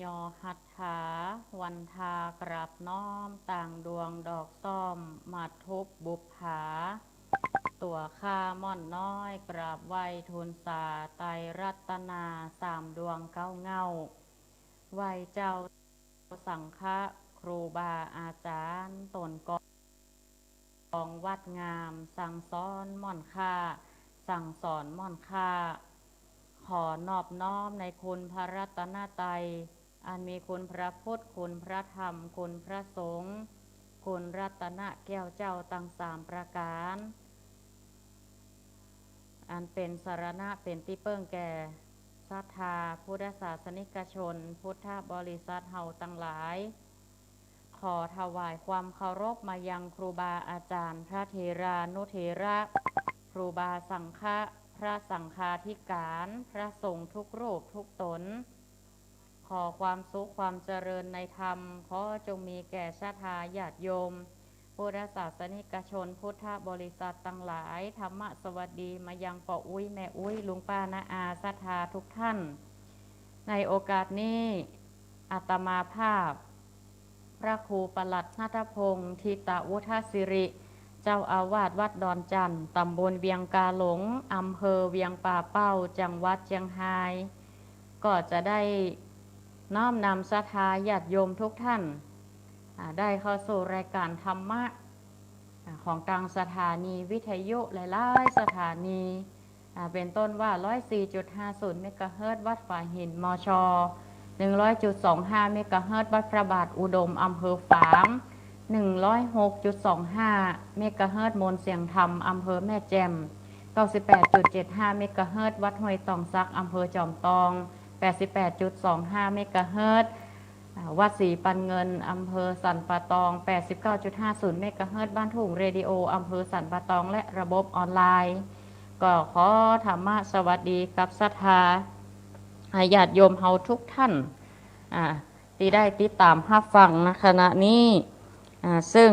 ยอหัตถาวันทากราบน้อมต่างดวงดอกซ่อมมาทุบบุปผาตัวข้าม่อนน้อยกราบไหวทูลสาไตรรัตนาสามดวงเก้าเงาไหวเจ้าสังฆะครูบาอาจารย์ตนกองวัดงามสั่งสอนม่อนค่าสั่งสอนม่อนค่าขอนอบน้อมในคุณพระรัตนตรัยอันมีคุณพระพุทธคุณพระธรรมคุณพระสงฆ์คุณรัตนแก้วเจ้าตั้งสามประการอันเป็นสารณะเป็นที่เปิ้งแก่ศรัทธาพุทธศาสนิกชนพุทธบริษัทเฮาตั้งหลายขอถวายความเคารพมายังครูบาอาจารย์พระเถรานุเถระครูบาสังฆะพระสังฆาธิการพระสงฆ์ทุกรูปทุกตนขอความสุขความเจริญในธรรมขอจงมีแก่ศรัทธาญาติโยมพุทธศาสนิกชนพุทธบริษัทตั้งหลายธรรมสวัสดีมายังป่ออุ้ยแม่อุ้ยลุงป้านาอาศรัทธาทุกท่านในโอกาสนี้อาตมาภาพพระครูปลัดนัทพงศ์ทิตาวุฒสิริเจ้าอาวาสวัดดอนจันทร์ตำบลเวียงกาหลงอำเภอเวียงป่าเป้าจังหวัดเชียงรายก็จะได้น้อมนำศรัทธาญาติโยมทุกท่านได้เข้าสู่รายการธรรมะของทางสถานีวิทยุหลายๆสถานีเป็นต้นว่า 104.50 เมกะเฮิรตซ์วัดฝ่ายหินมช100.25 เมกะเฮิรตซ์วัดพระบาทอุดมอำเภอฝาง106.25 เมกะเฮิรตซ์มนเสียงธรรมอำเภอแม่แจ่ม98.75 เมกะเฮิรตซ์วัดห้วยตองซักอำเภอจอมตอง88.25 เมกะเฮิรตซ์วัดศรีปันเงินอำเภอสันป่าตอง89.50 เมกะเฮิรตซ์บ้านทุ่งเรดิโออำเภอสันป่าตองและระบบออนไลน์ก็ขอธรรมะสวัสดีกับศรัทธาญาติโยมเฮาทุกท่านที่ได้ติดตามรับฟังนะขณะนี้ซึ่ง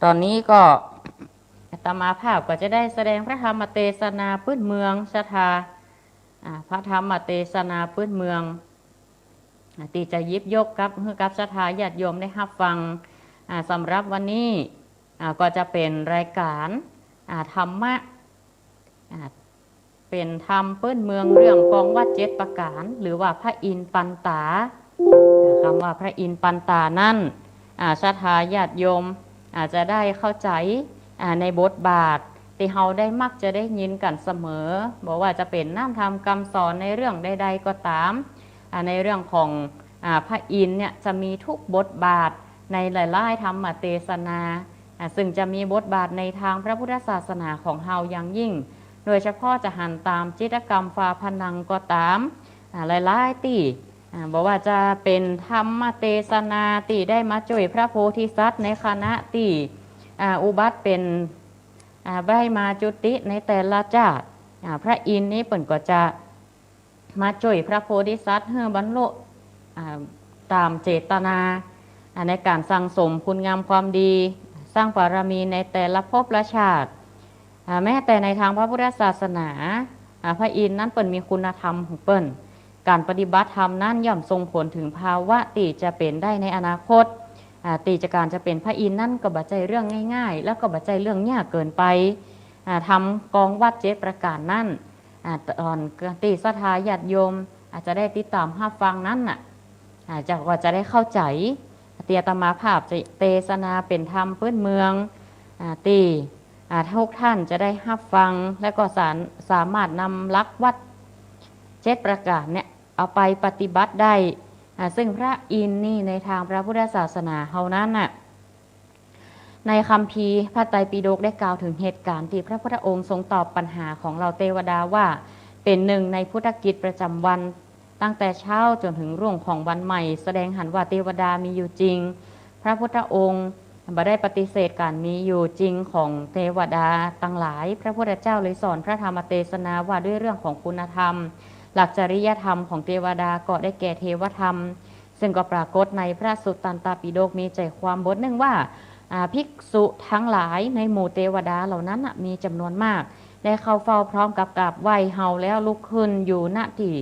ตอนนี้ก็อาตมาภาพก็จะได้แสดงพระธรรมเทศนาพื้นเมืองศรัทธาพระธรรมเทศนาพื้นเมืองที่จะยิบยกกับศรัทธาญาติโยมได้รับฟังสำหรับวันนี้ก็จะเป็นรายการธรรมะเป็นธรรมพื้นเมืองเรื่องกองวัด7ประการหรือว่าพระอินทร์ปันตาคำว่าพระอินทร์ปันตานั่นศรัทธาญาติโยมอาจจะได้เข้าใจในบทบาทที่เราได้มักจะได้ยินกันเสมอบอกว่าจะเป็นน้ำธรรมคำสอนในเรื่องใดๆก็ตามในเรื่องของพระอินทร์เนี่ยจะมีทุกบทบาทในหลายๆธรรมเทศนาซึ่งจะมีบทบาทในทางพระพุทธศาสนาของเราอย่างยิ่งโดยเฉพาะจะหันตามจิตรกรรมฝาผนังก็ตามหลายๆที่บอกว่าจะเป็นธรรมเทศนาที่ได้มาช่วยพระโพธิสัตว์ในคณะที่อุบัติเป็นได้มาจุติในแต่ละชาติพระอินทร์นี้เปิ่นก็จะมาช่วยพระโพธิสัตว์ให้บรรลุตามเจตนาในการสั่งสมคุณงามความดีสร้างบารมีในแต่ละภพละชาติแม้แต่ในทางพระพุทธศาสนาพระอินทร์นั้นเปิ่นมีคุณธรรมของเปิ่นการปฏิบัติธรรมนั้นย่อมส่งผลถึงภาวะที่จะเป็นได้ในอนาคตตีจากการจะเป็นพระอินทร์นั่นก็บัดใจเรื่องง่ายๆแล้วก็บัดใจเรื่องยากเกินไปทำกองวัด7ประการนั่นตอนตีศรัทธาญาติโยมอาจจะได้ติดตามรับฟังนั้นจะได้เข้าใจเตียตมาภาพจะเทศนาเป็นธรรมพื้นเมืองตีทุกท่านจะได้รับฟังและก็สามารถนำหลักวัด7ประการเนี่ยเอาไปปฏิบัติได้ซึ่งพระอินทร์นี่ในทางพระพุทธศาสนาเท่านั้นในคัมภีร์พระไตรปิฎกได้กล่าวถึงเหตุการณ์ที่พระพุทธองค์ทรงตอบปัญหาของเราเทวดาว่าเป็นหนึ่งในพุทธกิจประจำวันตั้งแต่เช้าจนถึงรุ่งของวันใหม่แสดงหันว่าเทวดามีอยู่จริงพระพุทธองค์บ่ได้ปฏิเสธการมีอยู่จริงของเทวดาทั้งหลายพระพุทธเจ้าเลยสอนพระธรรมเทศนาว่าด้วยเรื่องของคุณธรรมหลักจริยธรรมของเทวดาก็ได้แก่เทวธรรมซึ่งก็ปรากฏในพระสุตตันตปิฎกมีใจความบทหนึ่งว่าภิกษุทั้งหลายในหมู่เทวดาเหล่านั้นมีจำนวนมากได้เข้าเฝ้าพร้อมกับกราบไหว้เฮาแล้วลุกขึ้นอยู่ณที่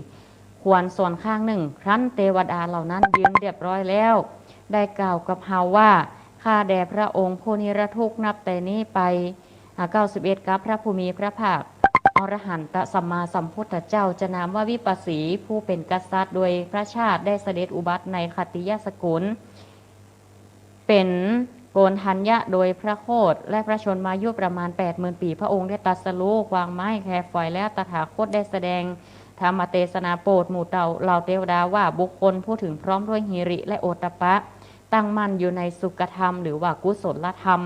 ค ควรส่วนข้างหนึ่งครั้นเทวดาเหล่านั้นยืนเรียบร้อยแล้วได้กล่าวกับเฮาว่าข้าแด่พระองค์ผู้นิรทุกข์นับแต่นี้ไป91กับพระผู้มีพระภาคอรหันตสัมมาสัมพุทธเจ้าจะนามว่าวิปัสสีผู้เป็นกษัตริย์โดยพระชาติได้เสด็จอุบัติในคติยสกุลเป็นโกนทัญญะโดยพระโคดและพระชนมายุประมาณ 80,000 ปีพระองค์ได้ตรัสรู้วางไม้แคร์ฝอยแล้วตถาคตได้แสดงธรรมเทศนาโปรดหมู่เหล่าเทวดาว่าบุคคลผู้ถึงพร้อมด้วยหิริและโอตตัปปะตั้งมั่นอยู่ในสุขธรรมหรือว่ากุศลธรรม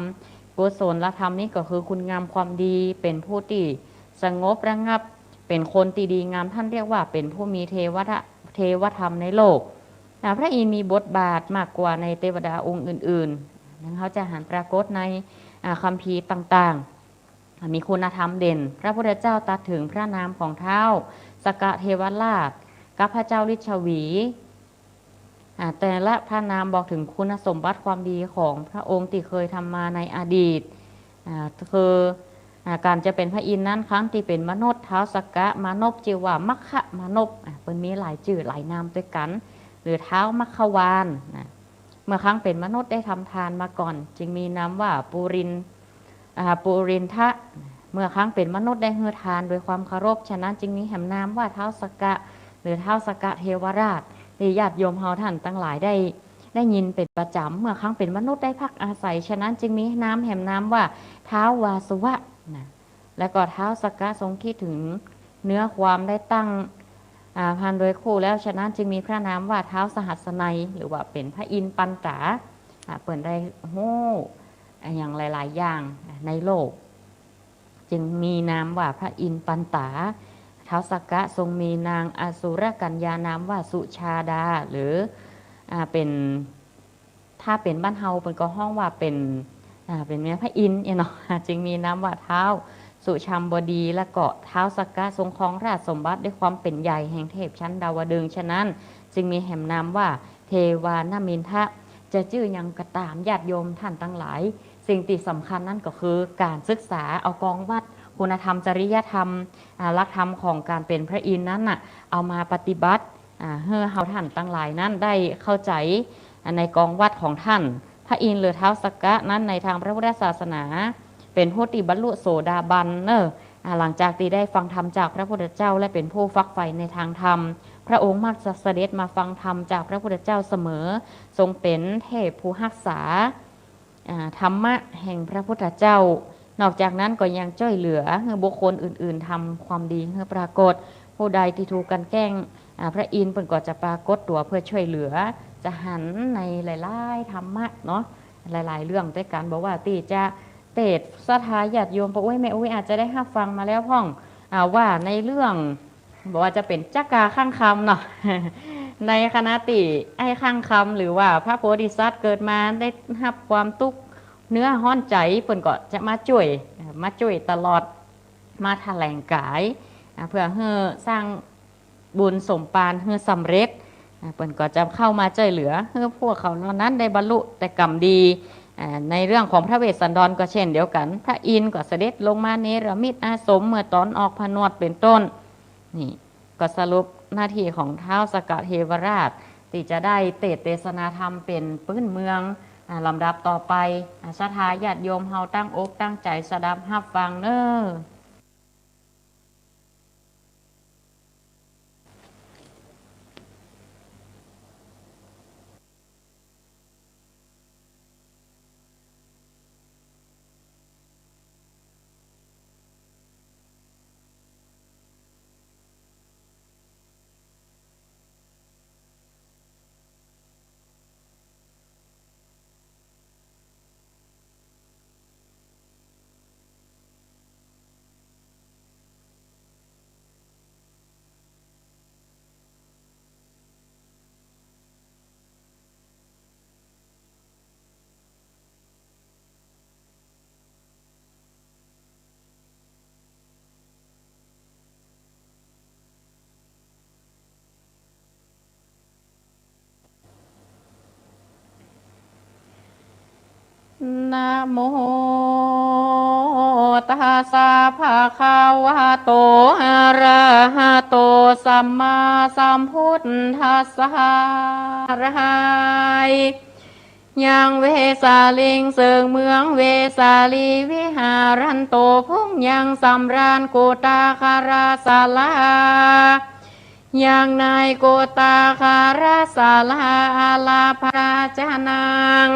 กุศลธรรมนี้ก็คือคุณงามความดีเป็นผู้ที่สงบระงับเป็นคนที่ดีงามท่านเรียกว่าเป็นผู้มีเทวธรรมในโลกพระอินทร์มีบทบาทมากกว่าในเทวดาองค์อื่นๆเขาจะหันปรากฏในคัมภีร์ต่างๆมีคุณธรรมเด่นพระพุทธเจ้าตรัสถึงพระนามของท้าวสกเทวราชกับพระเจ้าฤชวีแต่ละพระนามบอกถึงคุณสมบัติความดีของพระองค์ที่เคยทำมาในอดีตคือการจะเป็นพระอินทร์นั้นครั้งที่เป็นมนุษย์ท้าวสกะมานพจิวามัคคะมานพเป็นมีหลายชื่อหลายนามด้วยกันหรือท้าวมัคควานเมื่อครั้งเป็นมนุษย์ได้ทำทานมาก่อนจึงมีนามว่าปุรินทะเมื่อครั้งเป็นมนุษย์ได้เฮือทานโดยความเคารพฉะนั้นจึงมีแห่งนามว่าท้าวสกะหรือท้าวสกะเทวราชที่ญาติโยมเฮาท่านทั้งหลายได้ยินเป็นประจำเมื่อครั้งเป็นมนุษย์ได้พักอาศัยฉะนั้นจึงมีน้ำแห่งน้ำว่าท้าววาสุวะนะและก็ท้าวสกะทรงคิดถึงเนื้อความได้ตั้งพันโดยคู่แล้วฉะนั้นจึงมีพระนามว่าท้าวสหัสนัยหรือว่าเป็นพระอินทร์ปัญจาเปิดได้โอ้อย่างหลายๆอย่างในโลกจึงมีนามว่าพระอินทร์ปัญตาท้าวสกะทรงมีนางอสุรกัญญานามว่าสุชาดาหรือเป็นถ้าเป็นบ้านเฮาเป็นก็ห้องว่าเป็นแม่พระอินทร์เนาะจึงมีนามว่าเท้าสุชัมบดีและเกาะเท้าสกะทรงครองราชสมบัติด้วยความเป็นใหญ่แห่งเทพชั้นดาวดึงฉะนั้นจึงมีแห่งนามว่าเทวานามินทะจะชื่อยังกระตามญาติโยมท่านทั้งหลายสิ่งที่สำคัญนั่นก็คือการศึกษาเอากองวัดคุณธรรมจริยธรรมลักธรรมของการเป็นพระอินทร์นั้นน่ะเอามาปฏิบัติให้เฮาท่านทั้งหลายนั้นได้เข้าใจในกองวัดของท่านพระอินทร์หรือท้าวสกะนั้นในทางพระพุทธศาสนาเป็นผู้ที่บรรลุโสดาบันหลังจากที่ได้ฟังธรรมจากพระพุทธเจ้าและเป็นผู้ฟักใฝ่ในทางธรรมพระองค์มักจะเสด็จมาฟังธรรมจากพระพุทธเจ้าเสมอทรงเป็นเทพผู้รักษาธรรมะแห่งพระพุทธเจ้านอกจากนั้นก็ยังช่วยเหลือให้บุคคลอื่นๆทำความดีให้ปรากฏผู้ใดที่ถูกกันแกล้งพระอินทร์เป็นก็จะปรากฏตัวเพื่อช่วยเหลือจะหันในหลายๆธรรมะเนาะหลายๆเรื่องด้วยกันบอกว่าตีจะเตดสถาญาติโยมบอกว่าแม่อุ้ยอาจจะได้ห้าฟังมาแล้วพ่องว่าในเรื่องบอกว่าจะเป็นจักกาข้างคำเนาะ ในคณะติไอ้ข้างคำหรือว่าพระโพธิสัตว์เกิดมาได้รับความทุกข์เนื้อห้อนใจเปิ่นก็จะมาช่วยตลอดมาแถลงกายเพื่อให้สร้างบุญสมปานให้สำเร็จเปิ่นก็จะเข้ามาช่วยเหลือให้พวกเขานั้นได้บรรลุแต่กรรมดีในเรื่องของพระเวสสันดรก็เช่นเดียวกันพระอินทร์ก็เสด็จลงมาเนรมิตอาสมเมื่อตอนออกผนวดเป็นต้นนี่ก็สรุปหน้าที่ของท้าวสกเทวราชที่จะได้เทศนาธรรมเป็นพื้นเมืองลำดับต่อไปศรัทธาญาติโยมเฮาตั้งอกตั้งใจสดับรับฟังเน้อ นะโมตัสสะภะคะวะโตอะระหะโตสัมมาสัมพุทธัสสะระหายยังเวสาลิงเสิงเมืองเวสาลีวิหารันโตพงยังสำราญโกตาคาราสาลายังนายโกตาคาราสาลาอาลาภราจานัง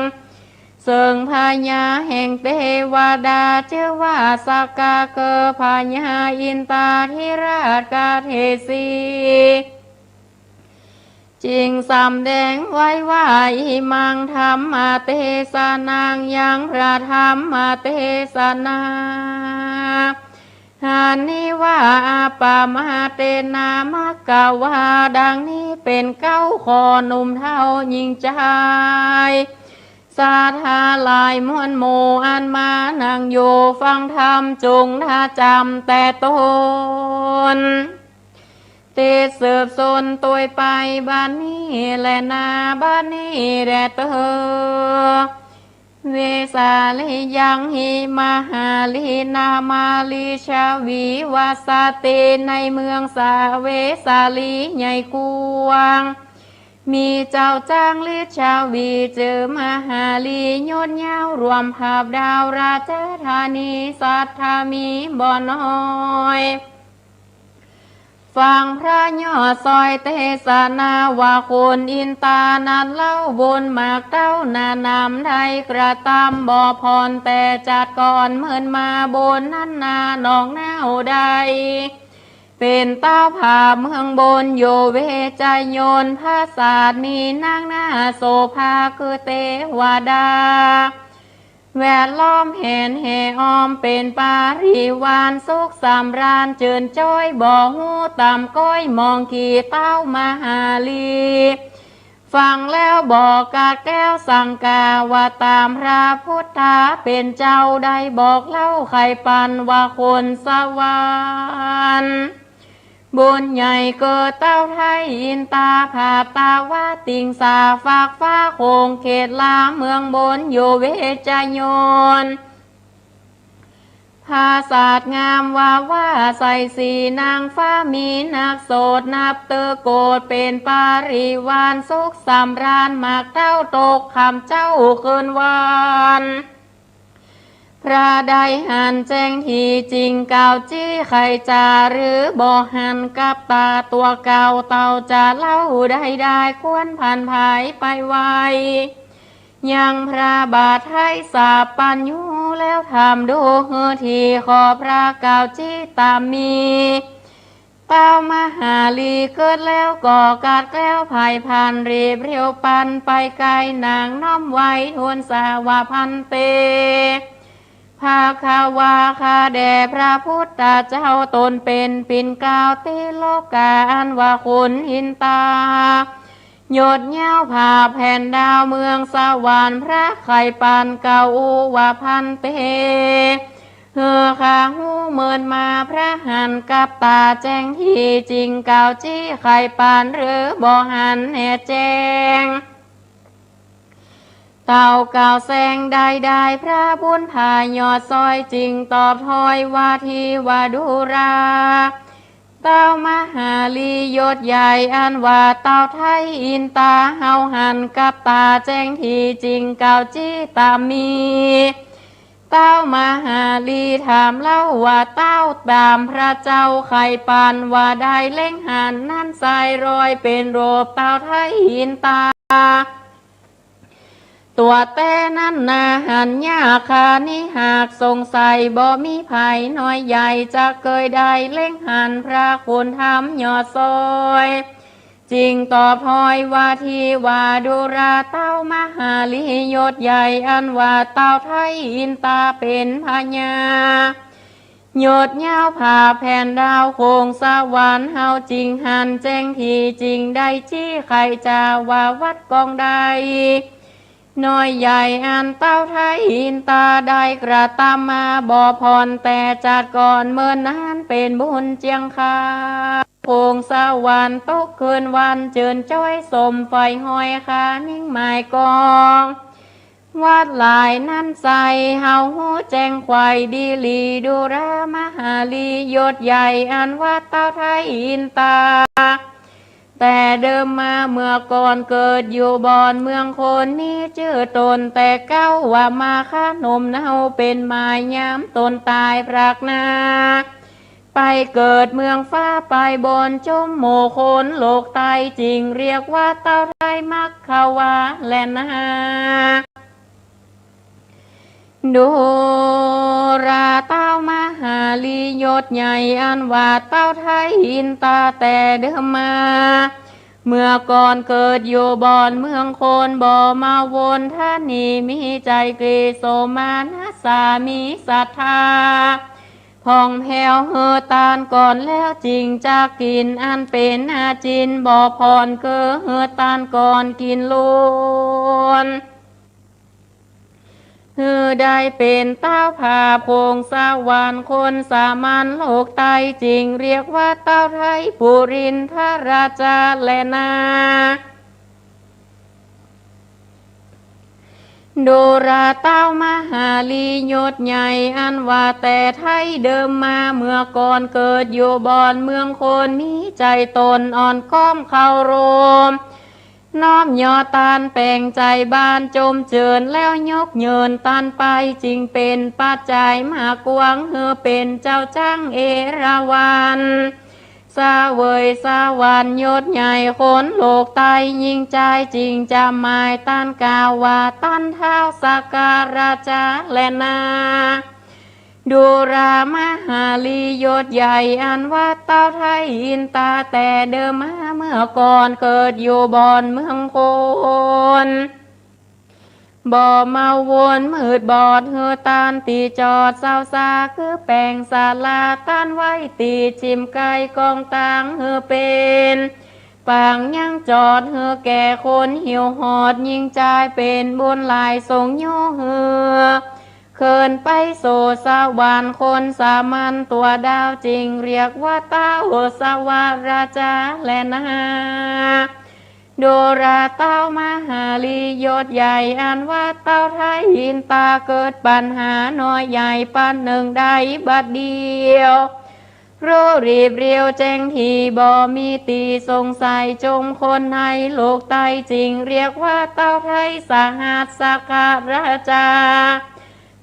เสิงพญาแห่งเทวดาเชื่อว่าสกกาเกอพญาอินตาธิราชกาเทสีจริงสำแดงไว้ว่าอิมังธรรมมาเทศนางยังพระธรรมมาเทศนาหานิว่าอาปามาเตนามะกาวาดังนี้เป็นเก้าคอหนุ่มเท่าหญิงใจสาธาลายมวลโมอันมานังโยฟังธรรมจงท่าจำแต่ตนเตเสืบสนตัวไปบ้านนี้และนาบ้านนี้แด่เตอเวสาลิยังหิมาหาลีนามาลีชาวีวาสเตในเมืองสาเวสาลีใหญ่กวางมีเจ้าจ้างลิชาวีเจอมหาลียดยาวรวมภาพดาวราชธานีสัทธามีบ่อน้อยฟังพระยอดซอยเทศนาว่าคนอินตานั้นเล่าบนหมากเต้านานำไทยกระตำบ่อพรแต่จัดก่อนเมินมาบนนั้นนาหนองแนวใดเป็นเต้าผาเมืองบนโยเวจโยนภาษาดมีนางหน้าโสภาคือเทวดาแวดล้อมเห็นเหออมเป็นปาริวานสุขสำราญเจิญจ้อยบ่หูตามก้อยมองขี่เต้ามหาลีฟังแล้วบอกกาแก้วสังกาว่าตามพระพุทธาเป็นเจ้าได้บอกเล่าไข่ปันว่าคนสวรรค์บุญใหญ่เกิดเต้าไทยอินตาผาตาว่าติงสาฝากฟ้าโคงเขตลาเมืองบนโยเวจโยนภาษาดงามว่าใส่สีนางฟ้ามีนักโสดนับเตอโกดเป็นปาริวานสุขสำราญมากเต้าตกคำเจ้าเกินวานพระได้หันแจ้งทีจริงเก่าจี้ไข่จาหรือบ่หันกับตาตัวเก่าเต่าจะเล่าได้ควรผ่านภายไปไวยังพระบาทให้สาบปัญญูแล้วทำดูทีขอพระเก่าจี้ตามมีเต้ามหาลีเกิดแล้วก่อกาดแก้วภายพันรีบเรียวปันไปไกลนางน้อมไว้ทวนสาวาพันเตภาคาวาคาแด่พระพุทธเจ้าตนเป็นปิ่นกล่าวติโลกาอันว่าคุณหินตาหยดเย้าผ่าแผ่นดาวเมืองสวรรค์พระไข่ปานเก่าอุวาพันเตขาหูเมินมาพระหันกับตาแจ้งที่จริงเก่าจี้ไข่ปานหรือบ่หันแห่แจ้งเต่าเก่าแสงได้พระบุญพายอดซอยจริงตอบถอยว่าทีว่าดูราเต้ามหาลียศใหญ่อันว่าเต้าไทยอินตาเฮาหันกับตาแจ้งทีจริงเก่าจี้ตามมีเต้ามหาลีถามเล่าว่าเต้าตามพระเจ้าไข่ปานว่าได้เล่งหันนั่นใส่รอยเป็นโรบเต้าไทยอินตาตัวแต่นั้นนาหันยาคานิหากสงสัยบ่มีภัยน้อยใหญ่จะเคยได้เล่งหันพระคุณทำยอดซอยจริงตอบพอยว่าทีว่าดูราเต้ามหาลียศใหญ่อันว่าเต้าไทยอินตาเป็นพญาหยดเย้าผ่าแผ่นดาวโคงสวรรค์เฮาจริงหันแจ้งทีจริงได้จี้ใครจะว่าวัดกองใดน้อยใหญ่อันเต้าไทยอินตาได้กระตามมาบ่อพรแต่จัดก่อนเมื่อนั้นเป็นบุญเจียงคาโคงสวรรค์ตกคืนวันเจิญจ้อยสมไฟห้อยคานิ่งหมายกอง วัดหลายนั่นใสเฮาหูแจ้งควายดีลีดูรามหาลียศใหญ่อันวัดเต้าไทยอินตาแต่เดิมมาเมื่อก่อนเกิดอยู่บอนเมืองคนนี้ชื่อตนแต่เก้าว่ามาข้านมเนาเป็นมายย้ำตนตายพรากนาไปเกิดเมืองฟ้าไปบนจมโมคนโลกไตจริงเรียกว่าเต้าไทยมักขาวาและนาดูราเต้ามหาลียศใหญ่อันว่าเต้าไทยอินตาแต่เดิมมาเมื่อก่อนเกิดอยู่บอนเมืองคนบ่มาวนท่านีมีใจเกโสมานะสามีศรัทธาพองแผ่วเฮอตานก่อนแล้วจริงจะกินอันเป็นอาจินบ่พรเกอเฮอตานก่อนกินล้วนได้เป็นเต้าผาโพงสวรรค์คนสามัญโลกไตจริงเรียกว่าเต้าไทยปุรินทราชาและนาโดราเต้ามหาลียศใหญ่อันว่าแต่ไทยเดิมมาเมื่อก่อนเกิดอยู่บอนเมืองคนมีใจตนอ่อนก้อมเข้ารมน้อมยอตานแปลงใจบ้านจมเจิญแล้วยกเยินตานไปจริงเป็นปัจจัยมากวงเฮอเป็นเจ้าจ้างเอราวันสาเวยสาวรรค์ยศใหญ่คนโลกไตยิ่งใจจริงจะหมายต้านกาวาต้านเท้าสักการะจาและนาดูรามหาลียศใหญ่อันว่าเต้าไทยอินตาแต่เดิมมาเมื่อก่อนเกิดอยู่บอนเมืองคนบ่มาวนมืดบอดเฮอตานตีจอดเศร้าซาคือแปลงศาลาต้านไว้ตีชิมไก่กองต่างเฮอเป็นปางยังจอดเฮอแก่คนหิวหอดยิ่งใจเป็นบุญลายทรงโยเฮอเคินไปโซสวรรค์คนสามัญตัวดาวจริงเรียกว่าเต้าสวรรราชาและนาโดราเต้ามหาลียศใหญ่อันว่าเต้าไทยอินตาเกิดปัญหาน้อยใหญ่ปันหนึ่งได้บัดเดียวโรรีบเรียวแจ้งทีบ่มีตีสงสัยจมคนในโลกไตจริงเรียกว่าเต้าไทยสหัสสักการะจา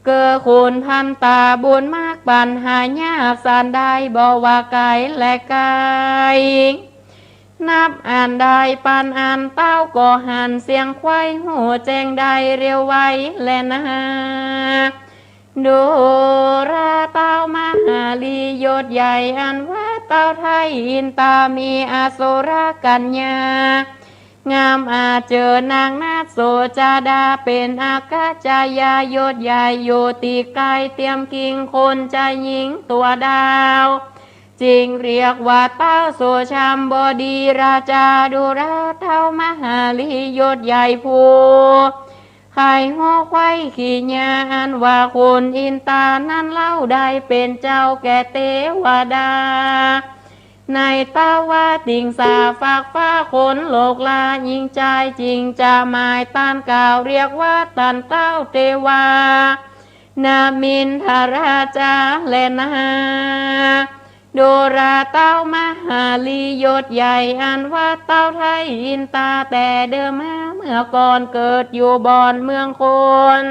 เกิดคุณพันตาบุญมากปัญหายากสันได้บ่ว่าไกลและไกลนับอ่านได้ปันอ่านเต้าก็หันเสียงควายหูแจ้งได้เรียวไว้และนาดูราเต้ามหาลียศใหญ่อันว่าเต้าไทยอินตามีอาโสรกัญญางามอาเจอนางนาโสจาดาเป็นอากาจายายศใหญ่โยติกายเตรียมกิ่งคนใจหญิงตัวดาวจริงเรียกว่าเต้าโสชัมบดีราชาดูราเต้ามหาลียศใหญ่ผู้ไข่หัวไข่ขี้ญาอันว่าคนอินตานั้นเล่าได้เป็นเจ้าแก่เทวดาในตาวาติงสาฝากฟ้าคนโลกลายิ่งใจจริงจะหมายต้านกล่าวเรียกว่าตันเต้าเทวานามินทราชาและนาโดราเต้ามหาลียศใหญ่อันว่าเต้าไทยอินตาแต่เดิมมาเมื่อก่อนเกิดอยู่บอนเมืองคน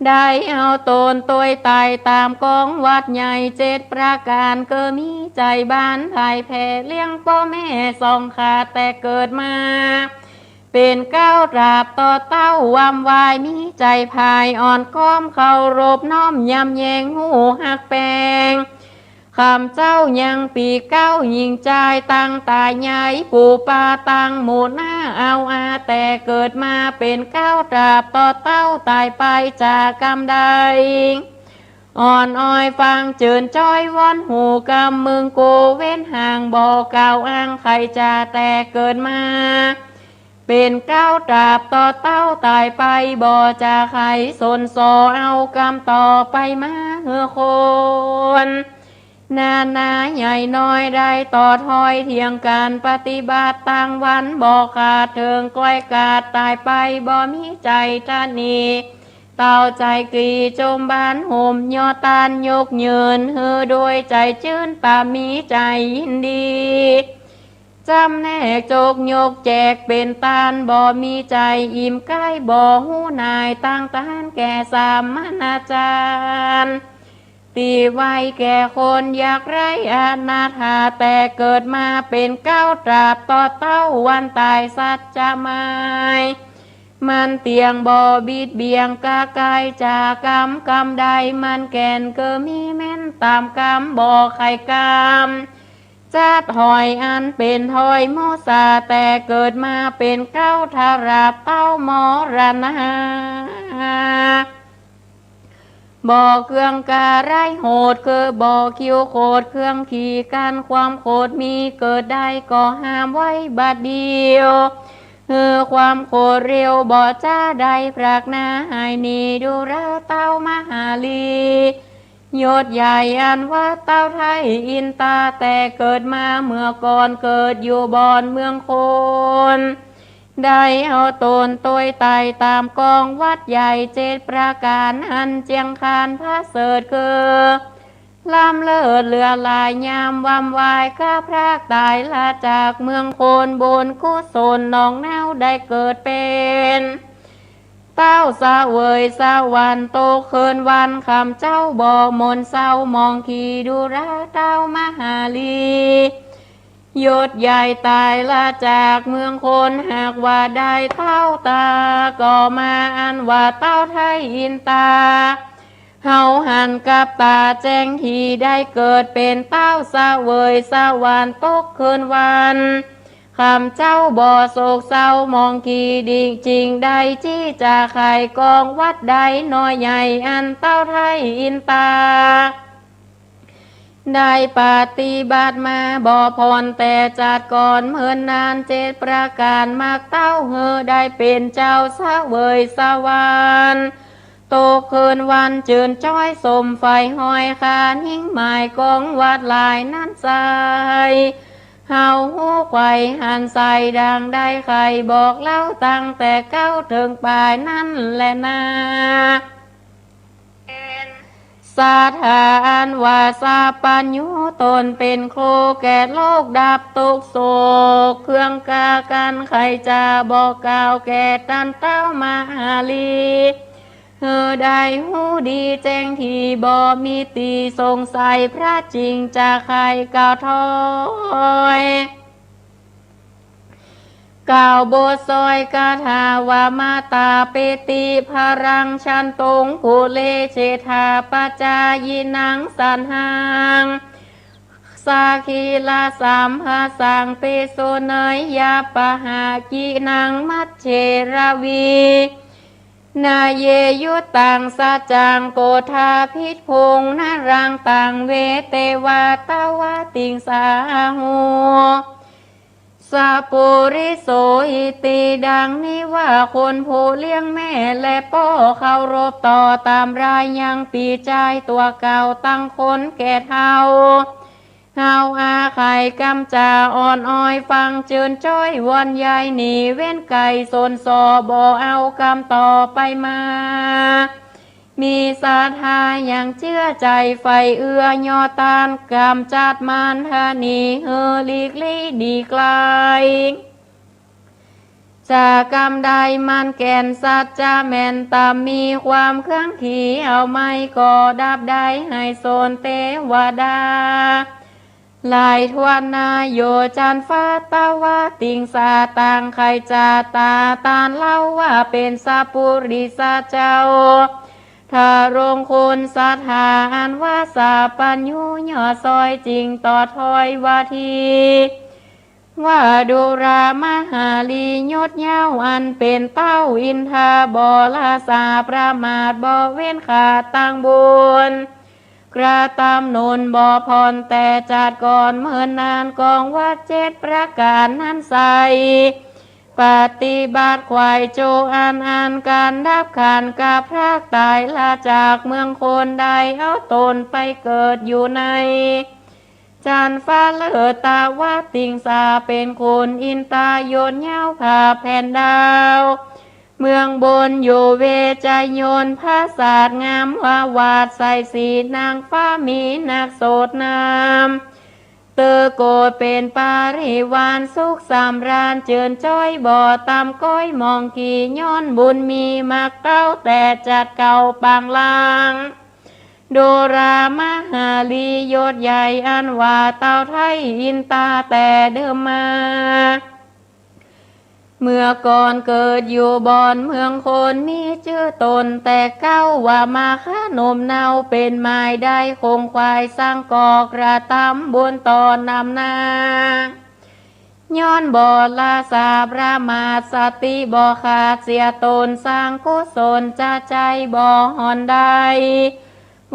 ได้เอาตนตัวตายตามกองวัดใหญ่7ประการเกิดมีใจบ้านไทยแผ่เลี้ยงพ่อแม่สองขาดแต่เกิดมาเป็นก้าวตราบต่อเต้าวำวายมีใจภายอ่อนก้อมเคารพน้อมยำแยงหูหักแปลงคำเจ้ายังปีเก้ายิงใจตั้งตายใหญ่ปู่ปาตั้งหมู่หน้าเอาอาแต่เกิดมาเป็นก้าวตราบต่อเต้าตายไปจากกรรมใดอ่อนอ้อยฟังเจิญจ้อยว่อนหูกำมึงโกเว้นห่างบอกกล่าวอ้างใครจะแต่เกิดมาเป็นก้าวตราบต่อเต้าตายไปบ่จะใครสนโซเอากรรมต่อไปมาเฮือคน นาใหญ่น้อยได้ต่อถอยเทียงการปฏิบัติต่างวันบ่ขาดเถิงก้อยกาดตายไปบ่มีใจท่านีเต่าใจกรีจมบานห่มยอตานยกเยินเฮือโดยใจชื่นป่ามีใจยินดีจำแนกโจกยกแจกเป็นตาลบ่มีใจอิ่มใกล้บ่หูนายตั้งตานแก่สามนาจารย์ตีไว้แก่คนอยากไรอนาถาแต่เกิดมาเป็นเก้าตราบต่อเต้าวันตายสัจจะไมมันเตียงบ่บิดเบียงกากายจากกรรมใดมันแก่นเกิดมีแม่นตามกรรมบ่ไข่กรรมจัดหอยอันเป็นหอยโมสาแต่เกิดมาเป็นเก้าทาราบเต้ามรณะบ่อเครื่องการ้โหดคือบ่อคิวโคดเครื่องขี่กันความโคดมีเกิดได้ก็ห้ามไว้บัดเดียวความโคดเร็วบ่จ้าใดพรากนาหายนีดูราเต้ามหาลียศใหญ่อันว่าเต้าไทยอินตาแต่เกิดมาเมื่อก่อนเกิดอยู่บอนเมืองโคนได้เอาตนตัวไตตามกองวัดใหญ่เจ็ดประการอันเจียงคานพระเสดคือลำเลิศเรือลายยามวำวายข้าพรากตายลาจากเมืองโคนบนกุศลหนองแนวได้เกิดเป็นเต้าสาเวยสาวันโตเคินวันคำเจ้าบ่อมนเศร้ามองขีดูราเต้ามหาลียศใหญ่ตายละจากเมืองคนหากว่าได้เต้าตาก็มาอันว่าเต้าไทยอินตาเฮาหันกับตาแจ้งทีได้เกิดเป็นเต้าสาเวยสาวันตกเคินวันคำเจ้าบ่อโศกเศร้ามองกีดิ่งจริงได้จี้จะไข่กองวัดใดน้อยใหญ่อันเต้าไทยอินตาได้ปฏิบัติมาบ่พรแต่จัดก่อนเมินนานเจ็ดประการมากเต้าเฮอได้เป็นเจ้าสะเวยสวรรค์โตคืนวันเจินจ้อยสมไฟหอยคานิ่งหมายกองวัดลายนั้นใสเฮาหูไข่หันใส่ดังได้ใครบอกเล่าตั้งแต่เก้าถึงปลายนั่นแหละนาสาธานว่าสาปัญญูตนเป็นโคแก่โลกดับตุกโศกเครื่องกากันใครจะบอกกล่าวแก่ตันเต้ามาหาลีได้หูดีแจ้งที่บ่มีตีสงสัยพระจริงจะใครกล่าวถอยกล่าวโบซอยกาถาวามาตาเปติภารังชันตงภูเลเชธาปจายินังสันหังสาคีลาสามภาสังเปโสเนยยาปหากินังมัจเจราวีนาเยยุตังสัจจังโกธาพิษพงนารังตังเวเตวาตาวาติงสาหูสาปุริโสอิติดังนี้ว่าคนผู้เลี้ยงแม่และพ่อเคารพต่อตามรายยังปีใจตัวเก่าตั้งคนแก่เท่าเฮาอาไข่กำจาอ่อนอ้อยฟังเจินจ้อยวันใหญ่หนีเว้นไก่สนสอบ่เอาคำต่อไปมามีศรัทธาอย่างเชื่อใจไฟเอื้อยอตานกำจัดมารธานีเฮอลีกลี่ดีไกลจากกรรมใดมันแก่นสัจจะแม่นตามมีความเครื่องขี่เอาไม่ก็ดับได้ให้โซนเทวดาลายทวนนายโยจันฟ้าตาวาติงสาตังใครจาตาตานเล่าว่าเป็นสัพปุริสาเจ้าถ้ารงคุณสัทธาอันว่าสาปัญญูย่อซอยจริงต่อถอยวาทีว่าดูรามหาลียศเย้าอันเป็นเต้าอินทาบลาสาประมาทบ่เว้นขาดตั้งบุญกระตำนนบ่พรแต่จัดก่อนเมินนานกองวัดเจ็ดประการนั้นใสปฏิบัติควายโจอันการดับขันกับพรากตายลาจากเมืองคนใดเอาตนไปเกิดอยู่ใน จันฟ้าเลอตาว่าติงสาเป็นคนอินตาโยนเย้าผ่าแผ่นดาวเมืองบนอยู่เวใจโยนพระศาสตร์งามว่าวาดใส่สีนางฟ้ามีนักโสดนามเตอโกเป็นปาริวานสุขสามรานเจิญจ้อยบ่อตามก้อยมองกี่ย้อนบุญมีมาเก้าแต่จัดเก่าปางลางโดรามหาลียศใหญ่อันว่าเต่าไทยอินตาแต่เดิมมาเมื่อก่อนเกิดอยู่บอนเมืองคนมีชื่อตนแต่เก้าว่ามาข้านมเนาเป็นไม้ได้คงควายสร้างกอกระตำบนตอนนำนาย้อนบ่อลาสาพระมาสติบ่ขาดเสียตนสร้างกุศลจะใจบ่หอนได้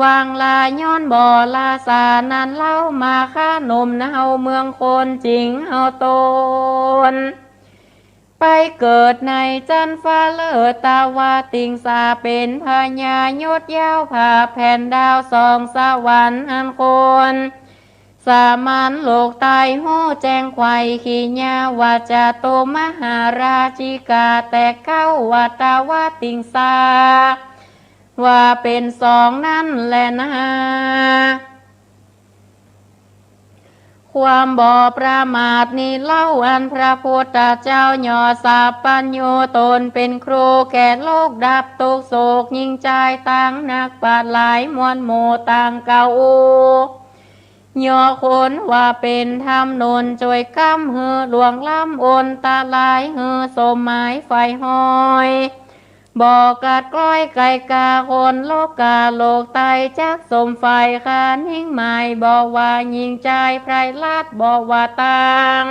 วางลาย้อนบ่อลาสานั้นเล่ามาข้านมเนาเมืองคนจริงเฮาตนไปเกิดในจันฟ้าเลอตาวาติงสาเป็นพญายศยาวผ่าแผ่นดาวสองสวรรค์อันคนสามัญโลกตายหู้แจ้งไข่ขีญาวาจาโตมหาราชิกาแต่เก้าวัตาวาติงสาว่าเป็นสองนั่นแหละนะความบ่ประมาทนี้เล่าอันพระพุทธเจ้าหย่อสาปัญโยตนเป็นครูแก่โลกดับทุกโศกยิ่งใจตั้งนักปราชญ์หลายมวลโมต่างเก่าย่อคนว่าเป็นธรรมนนจวยกำเฮือหลวงล้ำอนตาลายเฮือสมหมายไฟหอยบอกกัดกล้อยไก่กาคนโลกกาโลกไตจักสมไฟคานิ่งหมายบอกว่ายิงใจไพรลาดบอกว่าต่าง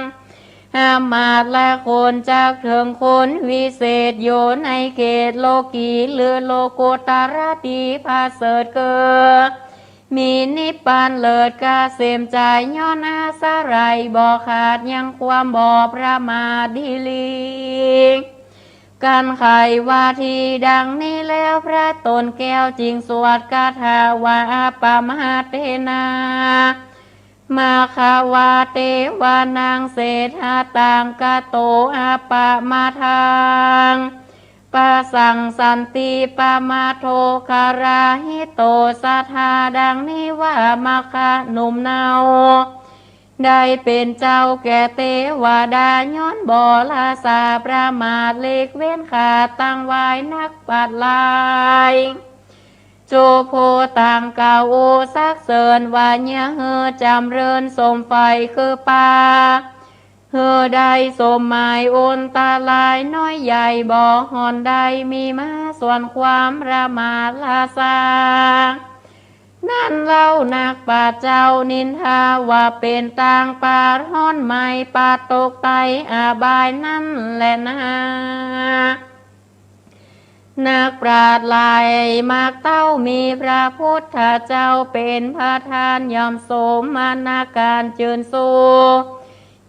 ห้ามมาดและคนจากเถิงคนวิเศษโยในเขตโลกีหรือโลโกตาราดีพาเสดเกิดมีนิพพานเลิศกาเสมใจย้อนอาสาไรบ่ขาดยังความบ่ประมาทดีลีการไขว่าทีดังนี้แล้วพระตนแก้วจริงสวดคาถาวาปามหาเทนามาคาวาเตวานางเศรษฐาตังกาโตอาปะมาทางปะสังสันติปะมาโทคาราหิโตสัทธาดังนี้ว่ามาคะหนุ่มเนาได้เป็นเจ้าแก่เทวดาย้อนบ่อลาสาประมาทเล็กเว้นขาดตั้งไว้นักปัดลายโจโพต่างเก่าโอซักเสินว่าเนื้อเฮอจำเริญสมไฟคือป่าเฮอได้สมหมายโอนตาลายน้อยใหญ่บ่อหอนได้มีมาส่วนความประมาทลาสานั่นเล่านักป่าเจ้านินทาว่าเป็นต่างป่าห้อนไม้ป่าตกไตอาบายนั่นแหละนะนักปราชญ์หลายมากเต้ามีพระพุทธเจ้าเป็นพระทานยอมสมมานาการเจิญสู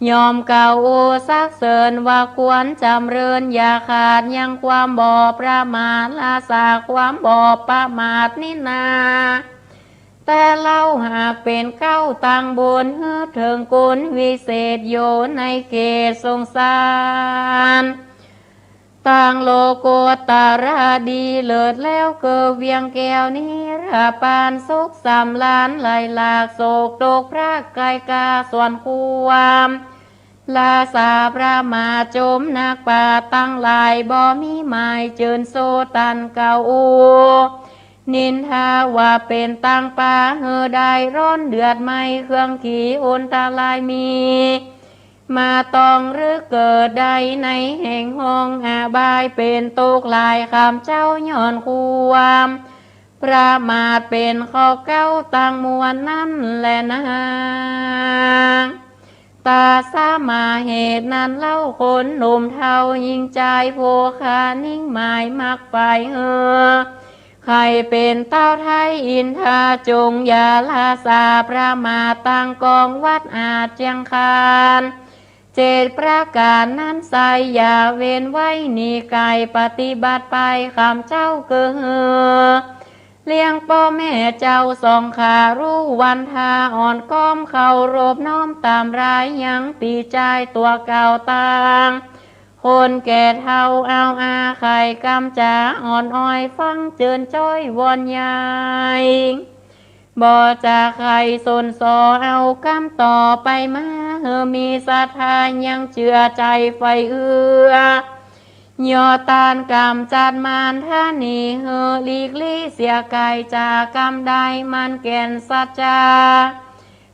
ยอมเก่าโอซักเสินว่าควรจำเริญอย่าขาดยังความบ่ประมาทลาสาความบ่ประมาทนี่นาแต่เล่าหากเป็นเก้าตังบนเฮือเถิงกุลวิเศษโยในเขตสงสารต่างโลโกตาราดีเลิศแล้วเกิดเวียงแก้วนี้ราปานสุขสามล้านไหลหลากโศกโตกพระกายกาส่วนความลาสาพระมาจมนักป่าตั้งหลายบ่มีหมายเจิญโซตันเก่านินทาว่าเป็นตังปาเฮอได้ร้อนเดือดไม่เครื่องขี่โอนตาลายมีมาตองหรือเกิดใดในแห่งห้องอาบายเป็นตกลายคำเจ้าย้อนความประมาทเป็นข้อเก้าตังมวลนั่นแหละนะตาสามาเหตุนั้นเล่าคนหนุ่มเทายิงใจโพคานิ่งหมายมักไฟเฮอใครเป็นเต้าไทยอินทาจงอย่าลาสาประมาทตั้งกองวัดอาจจังคารเจตประการนั้นใส่อย่าเว้นไว้นีกายปฏิบัติไปคำเจ้าเกือ เลี้ยงพ่อแม่เจ้าสองขารู้วันทาอ่อนก้อมเคารพน้อมตามรายยังปีใจตัวเก่าต่างคนแก่เท่าเอาอาไข่กำจาอ่อนอ้อยฟังเจิญจ้อยวอนยายบ่จะใครสนสอเอากำต่อไปมาเฮอมีศรัทธายังเชื่อใจไฟเอื้อยอตานกรรมจัดมานท่านีเฮอลีกลี่เสียกายจากกรรมใดมันแก่นสัจจา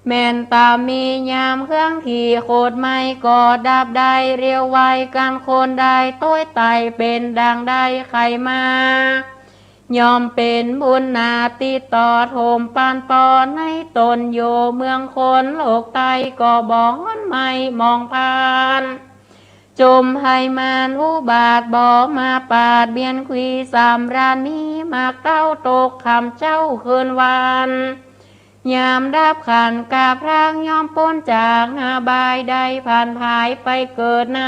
แม่นตามียามเครื่องขี่โคดไม่ก่อดับได้เรียวไวกันคนใดต้อยไตเป็นดังได้ใครมายอมเป็นบุญนาติต่อโถมปานปอนในตนโยเมืองคนโลกไตก็บอนไม่มองผ่านจมให้มานอุบาทบ่มาปาดเบียนคุยสามรานีมาเก้าตกคำเจ้าคืนวันยามดับขันกาพรางยอมพ้นจากหาบายใดผ่านภายไปเกิดใน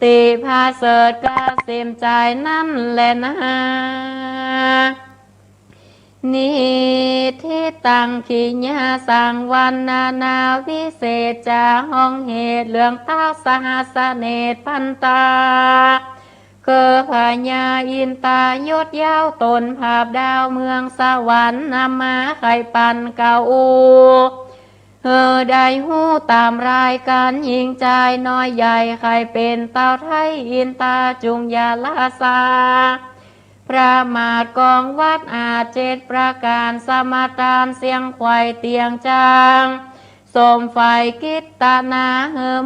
ติพาเสดกาเสมใจนั่นแหละนะนิทิตังขีญาสังวันนาวิเศษจาห้องเหตุเรื่องเต้าสหัสเนตพันตาเกิดพญาอินตายศยาวตนภาพดาวเมืองสวรรค์นำมาไข่ปันเก่าได้หูตามรายการยิงใจน้อยใหญ่ใครเป็นเต้าไทยอินตาจุงยาลาสาพระมาดกองวัดอาจ7ประการสมาทานเสียงควายเตียงจางสมไฟกิตตนา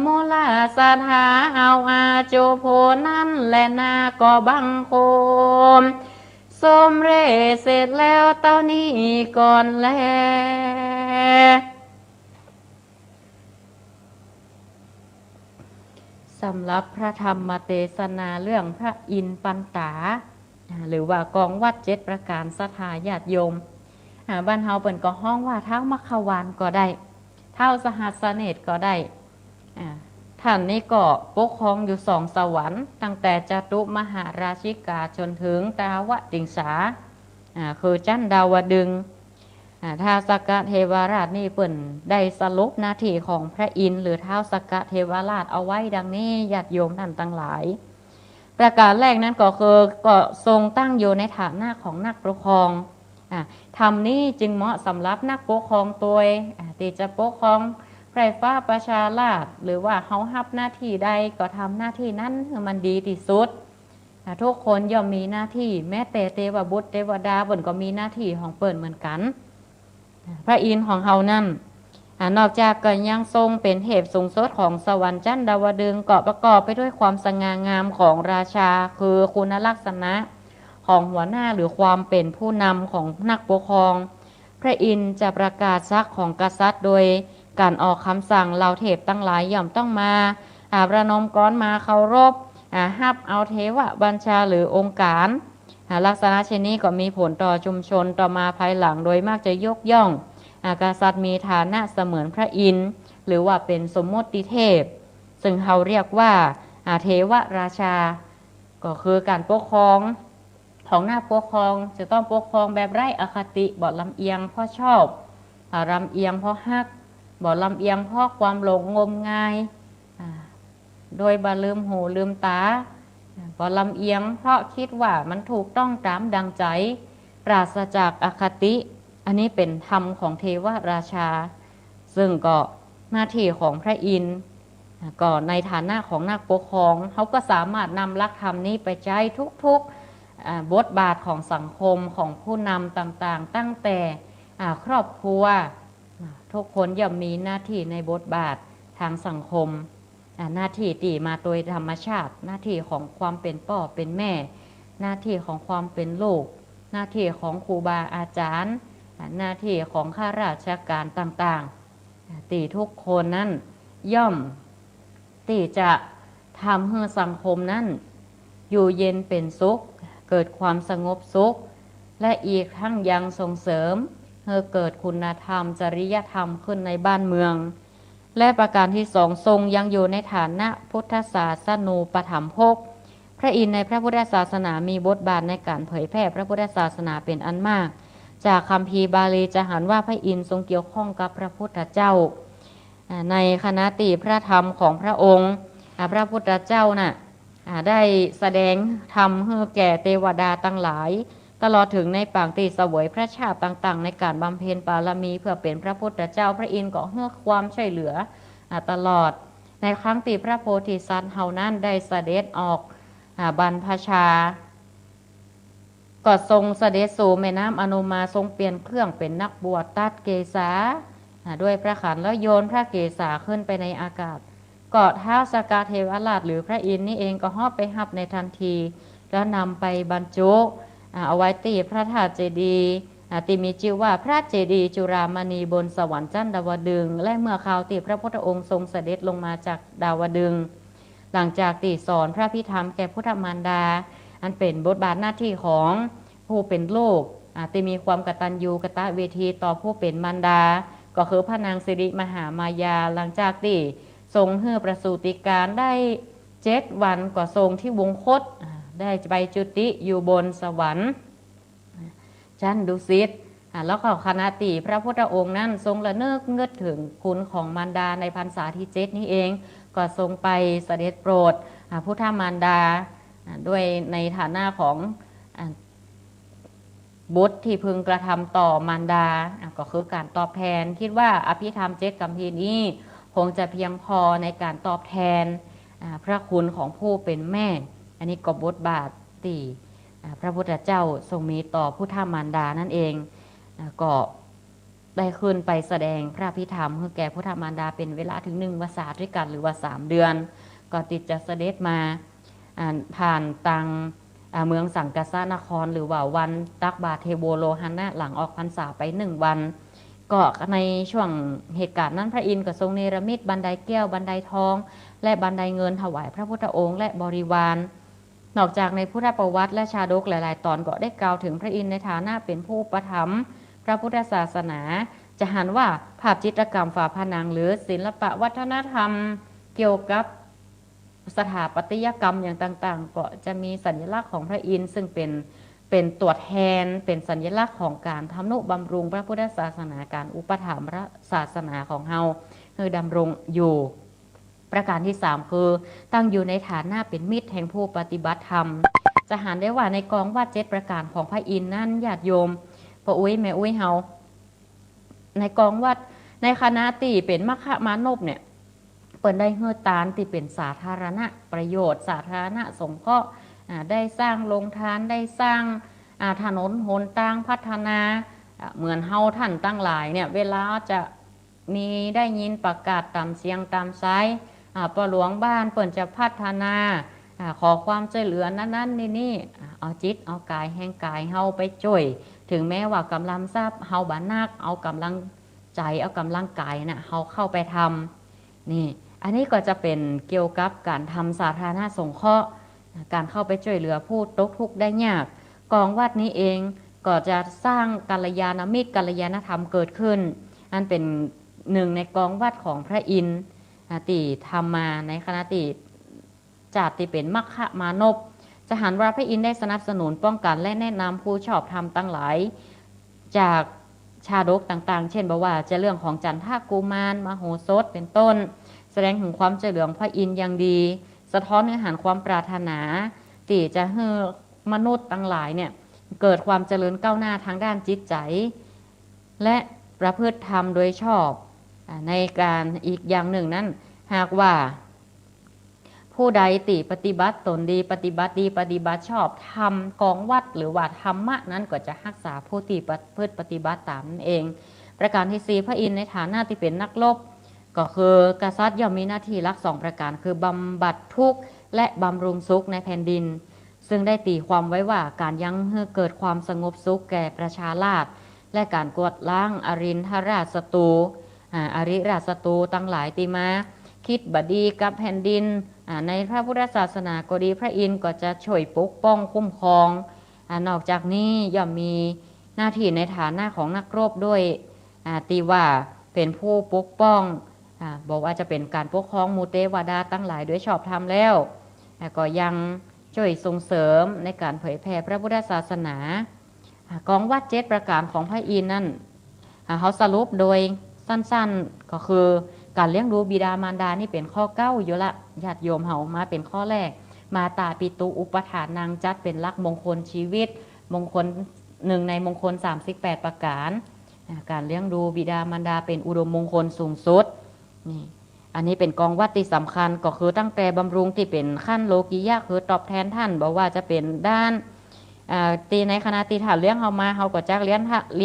มูลาสัทธาเอาอาโจโพนั่นและนาก็บังคมสมเรเสร็จแล้วเต้านี้ก่อนแลสำหรับพระธรรมเทศนาเรื่องพระอินทร์ปันตาหรือว่ากองวัด7ประการศรัทธาญาติโยมบ้านเฮาเปิ่นก็ห้องว่าเท้ามัคควานก็ได้เท้าสหัสเนตก็ได้ท่านนี้ก็ปกครองอยู่2 สวรรค์ตั้งแต่จตุมหาราชิกาจนถึงดาวดึงสาคือจันดาวดึงท้าวสักกะเทวราชนี่เปิ่นได้สรุปหน้าที่ของพระอินทร์หรือท้าวสักกะเทวราชเอาไว้ดังนี้ญาติโยมท่านทั้งหลายประการแรกนั้นก็คือก็ทรงตั้งอยู่ในฐานะของนักปกครองธรรมนี้จึงเหมาะสำหรับนักปกครองตัวที่จะปกครองไพร่ฟ้าประชาราษฎร์หรือว่าเขารับหน้าที่ใดก็ทำหน้าที่นั้นให้มันดีที่สุดทุกคนย่อมมีหน้าที่แม้แต่เทวบุตรเทวดาเปิ่นก็มีหน้าที่ของเปิ่นเหมือนกันพระอินทร์ของเฮานั่นนอกจากก็ยังทรงเป็นเทพสูงสุดของสวรรค์ชั้นดาวดึงส์ก็ประกอบไปด้วยความสง่างามของราชาคือคุณลักษณะของหัวหน้าหรือความเป็นผู้นำของนักปกครองพระอินทร์จะประกาศศักดิ์ของกษัตริย์โดยการออกคำสั่งเหล่าเทพตั้งหลายย่อมต้องมาประนมก้อนมาเคารพฮับเอาเทวบัญชาหรือองค์การลักษณะเช่นนี้ก็มีผลต่อชุมชนต่อมาภายหลังโดยมากจะยกย่องกษัตริย์มีฐานะเสมือนพระอินทร์หรือว่าเป็นสมมติเทพซึ่งเขาเรียกว่าเทวราชาก็คือการปกครองของหน้าปกครองจะต้องปกครองแบบไร้อคติบ่ลำเอียงเพราะชอบลำเอียงเพราะฮักบ่ลำเอียงเพราะความหลงงมงายโดยบ่ลืมหูลืมตาบ่ลำเอียงเพราะคิดว่ามันถูกต้องตามดังใจปราศจากอคติอันนี้เป็นธรรมของเทวราชาซึ่งก็หน้าที่ของพระอินทร์ก็ในฐานะของนักปกครองเขาก็สามารถนำหลักธรรมนี้ไปใช้ทุกๆบทบาทของสังคมของผู้นำต่างๆตั้งแต่ครอบครัวทุกคนย่อมมีหน้าที่ในบทบาททางสังคมหน้าที่ที่มาโดยธรรมชาติหน้าที่ของความเป็นพ่อเป็นแม่หน้าที่ของความเป็นลูกหน้าที่ของครูบาอาจารย์หน้าที่ของข้าราชการต่างๆที่ทุกคนนั้นย่อมที่จะทำให้สังคมนั้นอยู่เย็นเป็นสุขเกิดความสงบสุขและอีกทั้งยังส่งเสริมให้เกิดคุณธรรมจริยธรรมขึ้นในบ้านเมืองและประการที่2ทรงยังอยู่ในฐานะพุทธศาสนูปถัมภกพ ระอินทร์ในพระพุทธศาสนามีบทบาทในการเผยแพร่พระพุทธศาสนาเป็นอันมาก จากคัมภีร์บาลีจะเห็นว่าพระอินทร์ทรงเกี่ยวข้องกับพระพุทธเจ้าในคณะติพระธรรมของพระองค์พระพุทธเจ้าน่ะได้แสดงธรรมให้แก่เทวดาทั้งหลายตลอดถึงในปางตีเสวยพระชาติต่างๆในการบำเพ็ญบารมีเพื่อเป็นพระพุทธเจ้าพระอินทร์ก็ให้ความช่วยเหลือตลอดในครั้งที่พระโพธิสัตว์เฮานั้นได้เสด็จออกบรรพชาก็ทรงเสด็จสู่แม่น้ำอนุมาทรงเปลี่ยนเครื่องเป็นนักบวชตัดเกศาด้วยพระขันแล้วโยนพระเกศาขึ้นไปในอากาศก็ท้าวสกาเทวราชหรือพระอินทร์นี่เองก็หอบไปหับในทันทีแล้วนำไปบรรจุเอาไว้ตีพระธาตุเจดีย์ที่มีชื่อว่าพระเจดีย์จุฬามณีบนสวรรค์จันทดาวดึงส์และเมื่อคราวที่พระพุทธองค์ทรงเสด็จลงมาจากดาวดึงส์หลังจากที่สอนพระพิธรรมแก่พุทธมารดาอันเป็นบทบาทหน้าที่ของผู้เป็นลูกที่มีความกตัญญูกตเวทีต่อผู้เป็นมารดาก็คือพระนางสิริมหามายาหลังจากที่ทรงให้ประสูติการได้7 วันก็ทรงที่วงคตได้ไปจุติอยู่บนสวรรค์ชั้นดุสิตแล้วก็คณะติพระพุทธองค์นั้นทรงระลึกนึกถึงคุณของมารดาในพรรษาที่7นี้เองก็ทรงไปเสด็จโปรดพุทธมารดาด้วยในฐานะของบุตรที่พึงกระทำต่อมารดาก็คือการตอบแทนคิดว่าอภิธรรม7 กัมพีนี้คงจะเพียงพอในการตอบแทนพระคุณของผู้เป็นแม่อันนี้ก็บทบาทที่พระพุทธเจ้าทรงมีต่อพุทธมารดานั่นเองก็ได้ขึ้นไปแสดงพระพิธรรมให้แก่พุทธมารดาเป็นเวลาถึง1 วสาด้วยกันหรือว่า3 เดือนก็ติดจะเสด็จมาผ่านตังเมืองสังกัสสนครหรือว่าวันตักบาทเทโวโลหณะหลังออกพรรษาไป1 วันก็ในช่วงเหตุการณ์นั้นพระอินทร์ก็ทรงเนรมิตบันไดแก้วบันไดทองและบันไดเงินถวายพระพุทธองค์และบริวารนอกจากในพุทธประวัติและชาดกหลายๆตอนก็ได้กล่าวถึงพระอินทร์ในฐานะเป็นผู้ประทับพระพุทธศาสนาจะหันว่าภาพจิตรกรรมฝาผนังหรือศิลปะวัฒนธรรมเกี่ยวกับสถาปัตยกรรมอย่างต่างๆก็จะมีสัญลักษณ์ของพระอินทร์ซึ่งเป็นตัวแทนเป็นสัญลักษณ์ของการทำนุบำรุงพระพุทธศาสนาการอุปถัมภ์พระศาสนาของเฮาคือดำรงอยู่ประการที่3คือตั้งอยู่ในฐานะเป็นมิตรแห่งผู้ปฏิบัติธรรมจะหันได้ว่าในกองวาด7 ประการของพระอินทร์นั้นญาติโยมพ่ออุ้ยแม่อุ้ยเฮาในกองวาดในคณะตีเป็นมัคคะมานพเนี่ยเปิดได้เฮือตานที่เป็นสาธารณะประโยชน์สาธารณะสงเคราะห์ได้สร้างโรงทานได้สร้างถนนหนทางพัฒนาเหมือนเฮาท่านตั้งหลายเนี่ยเวลาจะมีได้ยินประกาศตามเสียงตามซ้ายปหลวงบ้านเปิ่นจะพัฒนาขอความช่วยเหลือนั้นๆนี่เอาจิตเอากายแห่งกายเฮาไปจ่วยถึงแม้ว่ากำลังทรัพย์เฮาบานักเอากำลังใจเอากำลังกายนะเฮาเข้าไปทำนี่อันนี้ก็จะเป็นเกี่ยวกับการทำสาธารณสงเคราะห์การเข้าไปช่วยเหลือผู้ตกทุกข์ได้ยากกองวัดนี้เองก็จะสร้างกัลยาณมิตรกัลยาณธรรมเกิดขึ้นอันเป็นหนึ่งในกองวัดของพระอินทร์ที่ทำมาในคณะที่จัดที่เป็นมัคคะมานพจะหันว่าพระอินทร์ได้สนับสนุนป้องกันและแนะนำผู้ชอบธรรมตั้งหลายจากชาดกต่างๆเช่นบอกว่าจะเรื่องของจันทกุมารมโหสถเป็นต้นแสดงถึงความช่วยเหลือพระอินทร์อย่างดีสะท้อนเนื้อหาความปรารถนาที่จะให้มนุษย์ทั้งหลายเนี่ยเกิดความเจริญก้าวหน้าทางด้านจิตใจและประพฤติธรรมโดยชอบในการอีกอย่างหนึ่งนั้นหากว่าผู้ใดติปฏิบัติตนดีปฏิบัติดีปฏิบัติชอบทำกองวัดหรือว่าธรรมะนั้นก็จะรักษาผู้ที่ประพฤติปฏิบัติตามนั่นเองประการที่4พระอินทร์ในฐานะที่เป็นนักรบก็คือกษัตริย์ย่อมมีหน้าที่หลัก2 ประการคือบำบัดทุกข์และบำรุงสุขในแผ่นดินซึ่งได้ตีความไว้ว่าการยังให้เกิดความสงบสุขแก่ประชาราษฎร์และการกวาดล้างอรินทราชศัตรูอริราชศัตรูตั้งหลายตีมาคิดบดีกับแผ่นดินในพระพุทธศาสนาก็ดีพระอินทร์ก็จะช่วยปกป้องคุ้มครองนอกจากนี้ย่อมมีหน้าที่ในฐานะของนักรบด้วยตีว่าเป็นผู้ปกป้องบอกว่าจะเป็นการปกครองมูเตวดาตั้งหลายด้วยชอบธรรมแล้วก็ยัง ช่วยส่งเสริมในการเผยแพร่พระพุทธศาสนากองวัด7ประการของพระอินทร์นั่นเขาสรุปโดยสั้นๆก็คือการเลี้ยงดูบิดามารดานี่เป็นข้อเก้าอยู่ละญาติโยมเขามาเป็นข้อแรกมาตาปิตุอุปถานนางจัดเป็นลักมงคลชีวิตมงคลหนึ่งในมงคล38ประการการเลี้ยงดูบิดามารดาเป็นอุดมมงคลสูงสุดนี่อันนี้เป็นกองวัดที่สำคัญก็คือตั้งแต่บำรุงที่เป็นขั้นโลกิยะคือตอบแทนท่านบอกว่าจะเป็นด้านตีในคณะตีถ่านเลี้ยงเขามาเขาก็จักเลี้ย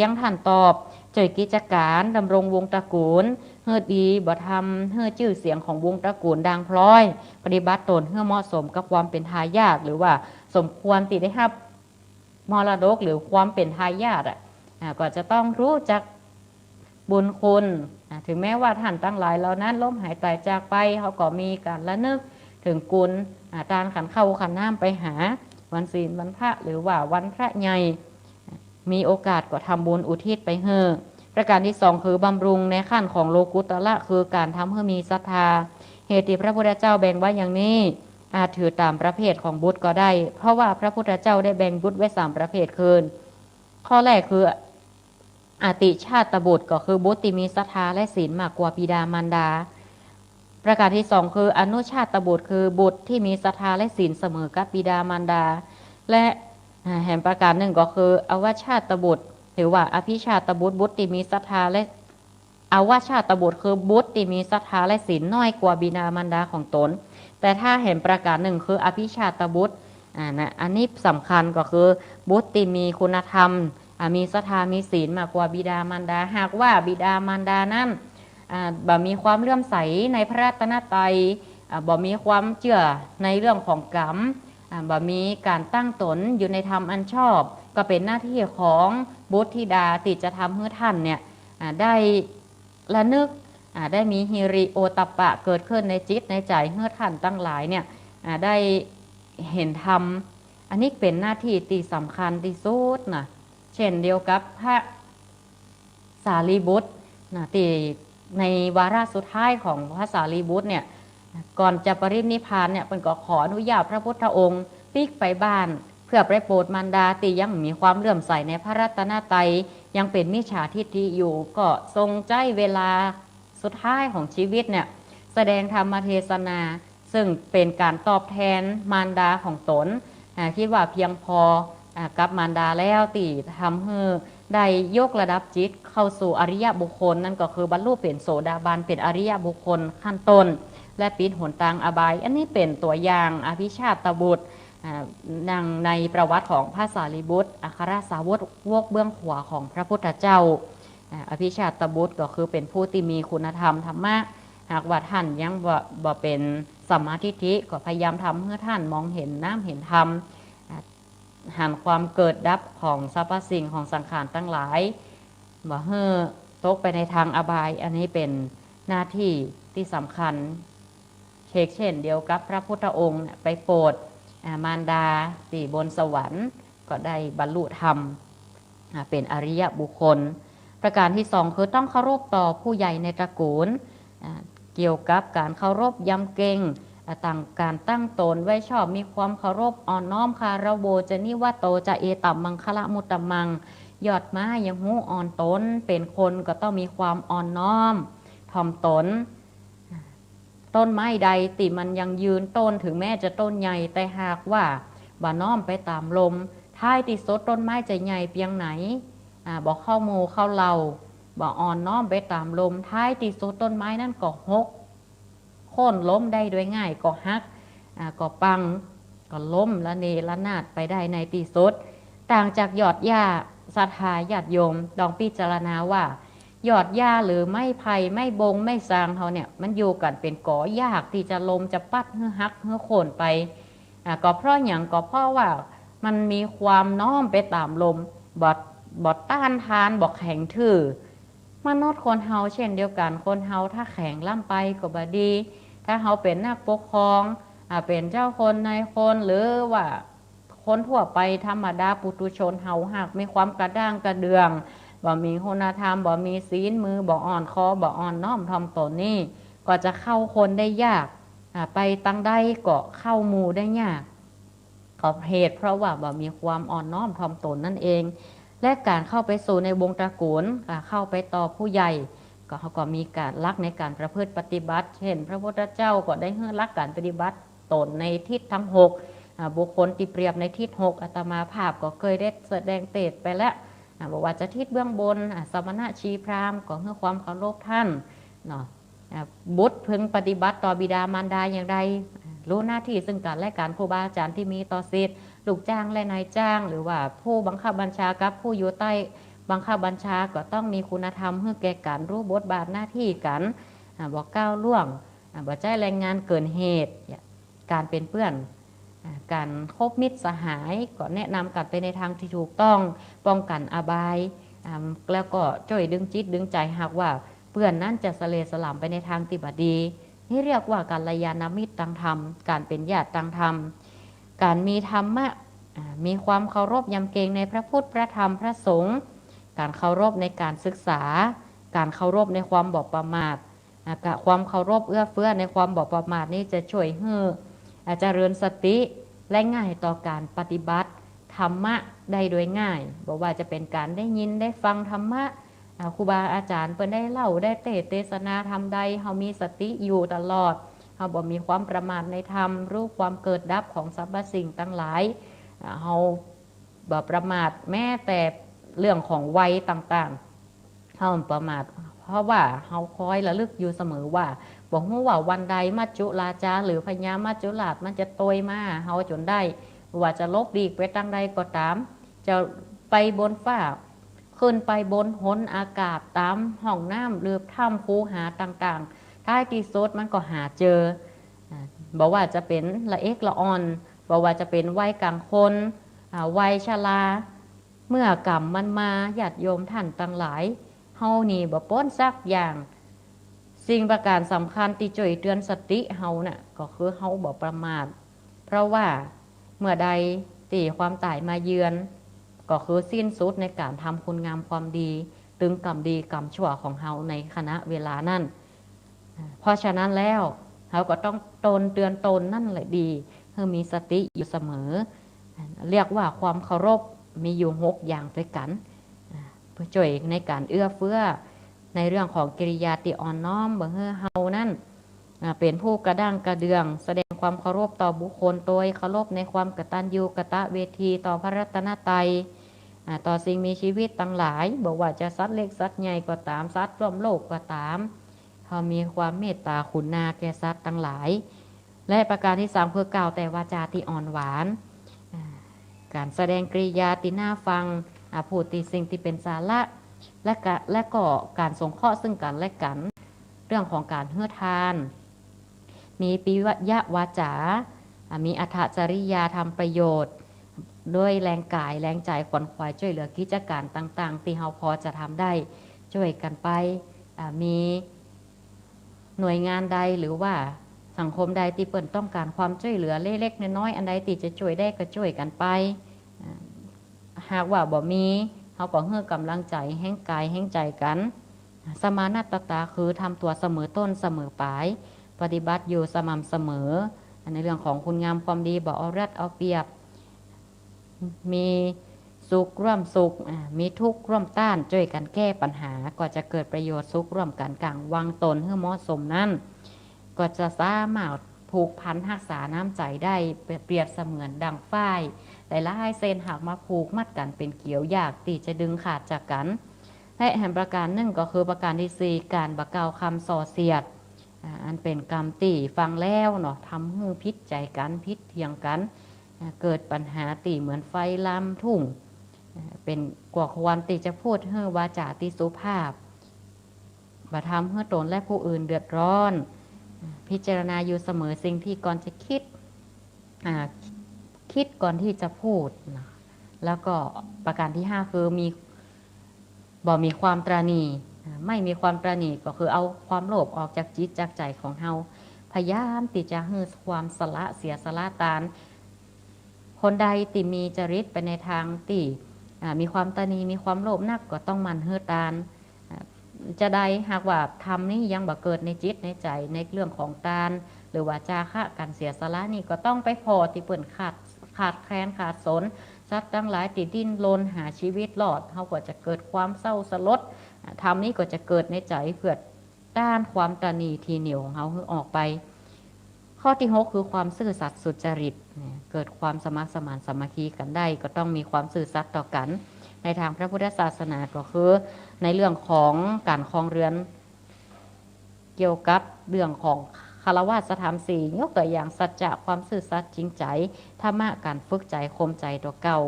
งท่านตอบเจยกิจการดำรงวงตระกูลเฮือดีบ่ทำเฮือชื่อเสียงของวงตระกูลดังพร้อยปฏิบัติตนเฮือเหมาะสมกับความเป็นทายาทหรือว่าสมควรติได้รับมรดกหรือความเป็นทายาทก็จะต้องรู้จักบุญคุณถึงแม้ว่าท่านตั้งหลายเหล่านั้นล้มหายตายจากไปเขาก็มีการระลึกถึงกุลตานขันเข้าขันน้ำไปหาวันศีลวันพระหรือว่าวันพระใหญ่มีโอกาสก็ทำบุญอุทิศไปเฮือประการที่2คือบำรุงในขั้นของโลกุตละคือการทำให้มีศรัทธาเหตุที่พระพุทธเจ้าแบ่งไว้อย่างนี้อาจถือตามประเภทของบุตรก็ได้เพราะว่าพระพุทธเจ้าได้แบ่งบุตรไว้3ประเภทคือข้อแรกคืออติชาตบุตรก็คือบุตรที่มีศรัทธาและศีลมากกว่าบิดามารดาประการที่2คืออนุชาตบุตรคือบุตรที่มีศรัทธาและศีลเสมอกับบิดามารดาและแห่งประการหนึ่งก็คืออวชาตบุตรหรือว่าอภิชาตบุตรบุตรที่มีศรัทธาและอวชาตบุตรคือบุตรที่มีศรัทธาและศีลน้อยกว่าบิดามารดาของตนแต่ถ้าแห่งประการหนึ่งคืออภิชาตบุตรอันนี้สำคัญก็คือบุตรที่มีคุณธรรมมีศรัทธามีศีลมากกว่าบิดามารดาหากว่าบิดามารดานั้นบ่มีความเลื่อมใสในพระรัตนตรัยบ่มีความเชื่อในเรื่องของกรรมบ่มีการตั้งตนอยู่ในธรรมอันชอบก็เป็นหน้าที่ของบุตรธิดาที่จะทำให้ท่านเนี่ยได้ระนึกได้มีฮิริโอตปปะเกิดขึ้นในจิตในใจให้ท่านตั้งหลายเนี่ยได้เห็นธรรมอันนี้เป็นหน้าที่ที่สำคัญที่สุดนะเช่นเดียวกับพระสารีบุตรที่ในวาระสุดท้ายของพระสารีบุตรเนี่ยก่อนจะปรินิพพานเนี่ยเป็นก็ขออนุญาตพระพุทธองค์ปิกไปบ้านเพื่อไปโปรดมารดาที่ยังมีความเลื่อมใสในพระรัตนตรัยยังเป็นมิจฉาทิฏฐิอยู่ก็ทรงใจเวลาสุดท้ายของชีวิตเนี่ยแสดงธรรมเทศนาซึ่งเป็นการตอบแทนมารดาของตนคิดว่าเพียงพอกับมารดาแล้วตีทำให้ได้ยกระดับจิตเข้าสู่อริยบุคคลนั่นก็คือบรรลุเป็นโสดาบันเป็นอริยบุคคลขั้นต้นและปิดหนทางอบายอันนี้เป็นตัวอย่างอภิชาตบุตรดังในประวัติของพระสารีบุตรอัครสาวกเบื้องขวาของพระพุทธเจ้าอภิชาตบุตรก็คือเป็นผู้ที่มีคุณธรรมธรรมะหากว่าท่านยังบ่เป็นสัมมาทิฏฐิก็พยายามทำให้ท่านมองเห็นน้ำเห็นธรรมหันความเกิดดับของสรรพสิ่งของสังขารทั้งหลายบ่ให้ตกไปในทางอบายอันนี้เป็นหน้าที่ที่สำคัญเช่นเดียวกับพระพุทธองค์ไปโปรดมารดาที่บนสวรรค์ก็ได้บรรลุธรรมเป็นอริยบุคคลประการที่2คือต้องเคารพต่อผู้ใหญ่ในตระกูลเกี่ยวกับการเคารพยำเกรงต่างการตั้งตนไว้ชอบมีความเคารพอ่อนน้อมคาระโวจะนิวโตจะเอตัมมังคละมุตตมังยอดม้ายังหูอ่อนตนเป็นคนก็ต้องมีความอ่อนน้อมถ่อมตนต้นไม้ใดติมันยังยืนต้นถึงแม้จะต้นใหญ่แต่หากว่าบ่น้อมไปตามลมท้ายที่สุดต้นไม้จะใหญ่เพียงไหนบอกเข้าโมเข้าเหล่าบอกอ่อนน้อมไปตามลมท้ายที่สุดต้นไม้นั่นก็หกโค่นล้มได้โดยง่ายก็หักก็ปังก็ล้มละเนระนาดไปได้ในที่สุดต่างจากยอดหญ้าศรัทธาญาติโยมลองพิจารณาว่ายอดหญ้าหรือไม้ไผ่ไม้บงไม้ซางเขาเนี่ยมันอยู่กันเป็นก่อยากที่จะลมจะปัดเฮือหักเฮือโค่นไปก็เพราะอย่างก็เพราะว่ามันมีความน้อมไปตามลมบอดต้านทานบอกแข็งทื่อมนุษย์คนเฮาเช่นเดียวกันคนเฮาถ้าแข็งล่ำไปก็บดีถ้าเฮาเป็นนักปกครองเป็นเจ้าคนนายคนหรือว่าคนทั่วไปธรรมดาปุถุชนเฮาหากมีความกระด้างกระเดืองบ่มีคุณธรรมบ่มีศีลมือบ่อ่อนคอบ่อ่อนน้อมถ่อมตนนี่ก็จะเข้าคนได้ยากไปตั้งได้ก็เข้าหมู่ได้ยาก ขอบเหตุเพราะว่ามีความอ่อนน้อมถ่อมตนนั่นเอง และการเข้าไปสู่ในวงตระกูลเข้าไปต่อผู้ใหญ่ก็เขาก็มีการรักในการประพฤติปฏิบัติเช่นพระพุทธเจ้าก็ได้ให้รักการปฏิบัติตนในทิศทั้ง6บุคคลที่เปรียบในทิศ6อาตมาภาพก็เคยได้แสดงเตศไปแล้วบอกว่าจะทิศเบื้องบนสมณะชีพราหมณ์ก็เพื่อความเคารพท่านเนาะบุตรพึงปฏิบัติต่อบิดามารดาอย่างไรรู้หน้าที่ซึ่งกันและการครูบาอาจารย์ที่มีต่อศิษย์ลูกจ้างและนายจ้างหรือว่าผู้บังคับบัญชากับผู้อยู่ใต้บังคับบัญชาก็ต้องมีคุณธรรมเพื่อแก่การรู้บทบาทหน้าที่กันบอกก้าวล่วงบอกใจแรงงานเกินเหตุการเป็นเพื่อนการคบมิตรสหายก็แนะนำกันไปในทางที่ถูกต้องป้องกันอบายแล้วก็ช่วยดึงจิตดึงใจหากว่าเพื่อนนั้นจะสเลสลามไปในทางที่บดีนี่เรียกว่ากัลยาณมิตรต่างธรรมการเป็นญาติต่างธรรมการมีธรรมะมีความเคารพยำเกรงในพระพุทธพระธรรมพระสงฆ์การเคารพในการศึกษาการเคารพในความบอกประมาทความเคารพเอื้อเฟื้อในความบอกประมาทนี้จะช่วยให้เจริญสติและง่ายต่อการปฏิบัติธรรมะได้โดยง่ายบอกว่าจะเป็นการได้ยินได้ฟังธรรมะครูบาอาจารย์เพิ่นได้เล่าได้เทศนาธรรมใดเฮามีสติอยู่ตลอดเฮาบ่มีความประมาทในธรรมรู้ความเกิดดับของสรรพสิ่งทั้งหลายเฮาบ่ประมาทแม้แต่เรื่องของวัยต่างๆเฮาประมาทเพราะว่าเฮาคอยระลึกอยู่เสมอว่าบอกว่าวันใดมัจจุราชาหรือพญามัจจุราชมันจะโตยมาเฮาจนได้ว่าจะลบดีไปทางใดก็ตามจะไปบนฟ้าขึ้นไปบนหนอากาศตามห้องน้ำหรือถ้ำคูหาต่างๆท้ายที่สุดมันก็หาเจอบอกว่าจะเป็นละเอกละอ่อนบอกว่าจะเป็นวัยกลางคนวัยชราเมื่อกรรมมันมาญาติโยมท่านทั้งหลายเฮานี่บ่ป้นซักอย่างสิ่งประการสำคัญที่ช่วยเตือนสติเฮาน่ะก็คือเฮาบ่ประมาทเพราะว่าเมื่อใดที่ความตายมาเยือนก็คือสิ้นสุดในการทำคุณงามความดีถึงกรรมดีกรรมชั่วของเฮาในขณะเวลานั้นเพราะฉะนั้นแล้วเฮาก็ต้องตนเตือนตนนั่นแหละดีเพื่อมีสติอยู่เสมอเรียกว่าความเคารพมีอยู่6อย่างด้วยกันเพื่อช่วยในการเอื้อเฟื้อในเรื่องของกิริยาติอ่อนน้อมเพื่อเฮานั่นเป็นผู้กระด้างกระเดืองแสดงความเคารพต่อบุคคลโดยเคารพในความกตัญญูกตเวทีต่อพระรัตนตรัยต่อสิ่งมีชีวิตต่างหลายบอกว่าจะสัตว์เล็กสัตว์ใหญ่ก็ตามสัตว์ร่วมโลกก็ตามเขามีความเมตตาขุนนาแก่สัตว์ต่างหลายและประการที่3คือกล่าวแต่วาจาที่อ่อนหวานการแสดงกริยาที่น่าฟังพูดตีสิ่งที่เป็นสาระและก็การสงเคราะห์ซึ่งกันและกันเรื่องของการเฮื่อทานมีปิยะวาจามีอัตจริยาทำประโยชน์ด้วยแรงกายแรงใจขวนขวายช่วยเหลือกิจการต่างๆที่เราพอจะทำได้ช่วยกันไปมีหน่วยงานใดหรือว่าสังคมใดที่เปิดต้องการความช่วยเหลือเล็กๆน้อยๆอันใดที่จะช่วยได้ก็ช่วยกันไปหากว่าบ่มีเขาก็เฮื่อกำลังใจแห่งกายแห่งใจกันสมานัตตาคือทำตัวเสมอต้นเสมอปลายปฏิบัติอยู่สม่ำเสมอในเรื่องของคุณงามความดีบ่เอารัดเอาเปรียบมีสุขร่วมสุขมีทุกข์ร่วมต้านช่วยกันแก้ปัญหาก็จะเกิดประโยชน์สุขร่วมกันกลางวางตนให้เหมาะสมนั้นก็จะสามารถผูกพันรักษาน้ำใจได้เปรียบเสมือนดังฝ้ายแต่ละให้เส้นหากมาผูกมัดกันเป็นเกี่ยวยากตีจะดึงขาดจากกันและแห่งประการหนึ่งก็คือประการที่4การบักเกาคำส่อเสียดอันเป็นกรรมตีฟังแล้วเนาะทำให้พิษใจกันพิษเทียงกันเกิดปัญหาตีเหมือนไฟลามทุ่งเป็นกว่าควรตีจะพูดให้วาจาตีสุภาพบัทำให้ตนและผู้อื่นเดือดร้อนพิจารณาอยู่เสมอสิ่งที่ก่อนจะคิดก่อนที่จะพูดนะแล้วก็ประการที่5คือมีความตระหนี่ไม่มีความตระหนี่ก็คือเอาความโลภออกจากจิตจากใจของเฮาพยายามที่จะให้ความสละเสียสละตานคนใดที่มีจริตไปในทางที่มีความตระหนี่มีความโลภนักก็ต้องมันเฮือตานจะได้หากว่าทำนี้ยังบ่เกิดในจิตในใจในเรื่องของตานหรือว่าจาคะการเสียสละนี่ก็ต้องไปพอที่เปิ่นขาด ขาดแคลนขาดสนสัตว์ทั้งหลายติดดิ้นรนหาชีวิตรอดเขาก็จะเกิดความเศร้าสลดธรรมนี้ก็จะเกิดในใจเพื่อต้านความตนีทีเหนียวของเขาออกไปข้อที่6คือความซื่อสัตย์สุจริตเกิดความสมัครสมานสามัคคีกันได้ก็ต้องมีความซื่อสัตย์ต่อกันในทางพระพุทธศาสนาก็คือในเรื่องของการครองเรือนเกี่ยวกับเรื่องของคารวะธรรมสี่ยกตัวอย่างสัจจะความซื่อสัตย์จริงใจธรรมะการฝึกใจข่มใจตัวเก่า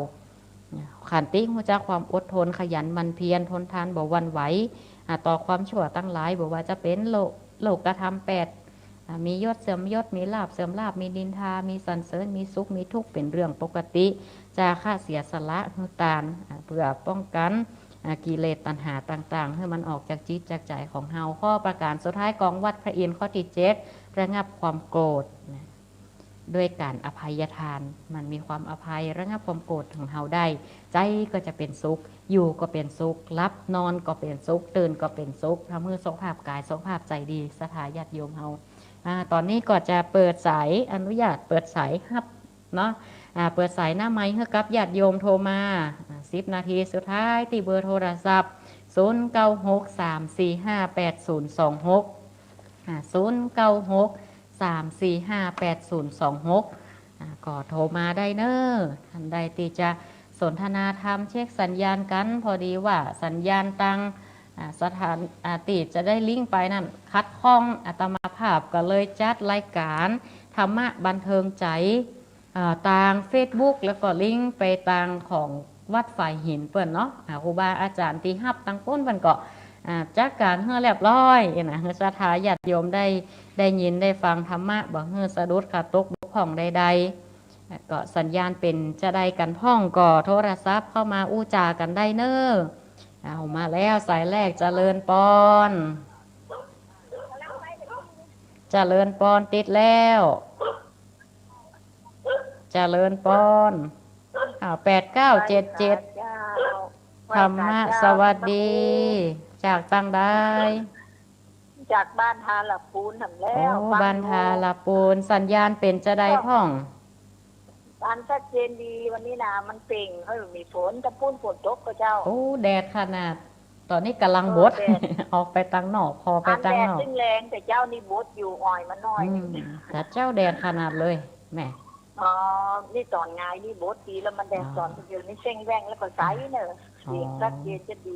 ขันติหัวใจความอดทนขยันมันเพียรทนทานบ่หวั่นไหวต่อความชั่วตั้งหลายบอกว่าจะเป็นโลกธรรม8มียศเสื่อมยศมีลาภเสื่อมลาภมีนินทามีสรรเสริญมีสุขมีทุกข์เป็นเรื่องปกติจาค่าเสียสละหุตานเพื่อป้องกันกิเลสตัณหาต่างๆให้มันออกจากจิตจากใจของเฮาข้อประการสุดท้ายกองวัดพระอินทร์ข้อที่7ระงับความโกรธด้วยการอภัยทานมันมีความอภัยระงับความโกรธของเฮาได้ใจก็จะเป็นสุขอยู่ก็เป็นสุขรับนอนก็เป็นสุขตื่นก็เป็นสุขทำให้สุขภาพกายสุขภาพใจดีสถาญาติโยมเฮาตอนนี้ก็จะเปิดสายอนุญาตเปิดสายครับเนาะเปิดสายหน้าไม้ให้กับญาติโยมโทรมา10 นาทีสุดท้ายที่เบอร์โทรศัพท์0963458026 0963458026ก็โทรมาได้เนอะท่านใดที่จะสนทนาธรรมเช็คสัญญาณกันพอดีว่าสัญญาณตังสถานติจะได้ลิงก์ไปนั่นคัดข้องอาตมาภาพก็เลยจัดรายการธรรมะบันเทิงใจทาง Facebook แล้วก็ลิงก์ไปทางของวัดฝ่ายหินเปิ่นเนาะครูบาอาจารย์ที่ฮับตังก้นเปิ่นก็จากการเฮือเรียบร้อยนะเฮือสถาญาติโยมได้ยินได้ฟังธรรมะบ่เฮือสะดุดขาดตกบกพร่องใดๆก็สัญญาณเป็นจะได้กันพ่องก็โทรศัพท์เข้ามาอู้จากันได้เนอะเอามาแล้วสายแรกเจริญปอนเจริญปอนติดแล้วเจริญปอน8977ธรรมะสวัสดีจากตั้งได้จากบ้านทาละปูนทำแล้วบ้านทาละปูนสัญญาณเป็นจะได้พ่องบ้านชัดเจนดีวันนี้นะมันเป่งมีฝนจะปุ้นฝนตกก็เจ้าแดดขนาดตอนนี้กำลังบดออกไปตังนอกพอไปตังนอกแดดซึ่งแรงแต่เจ้านี่บดอยู่อ่อยมันน้อยแต่เจ้าแดดขนาดเลยแม่นี่ตอนไงนี่บดดีแล้วมันแดดตอนเดียวนี่เส้งแวงแล้วก็ใสเนอะเสียงชัดเจนจะดี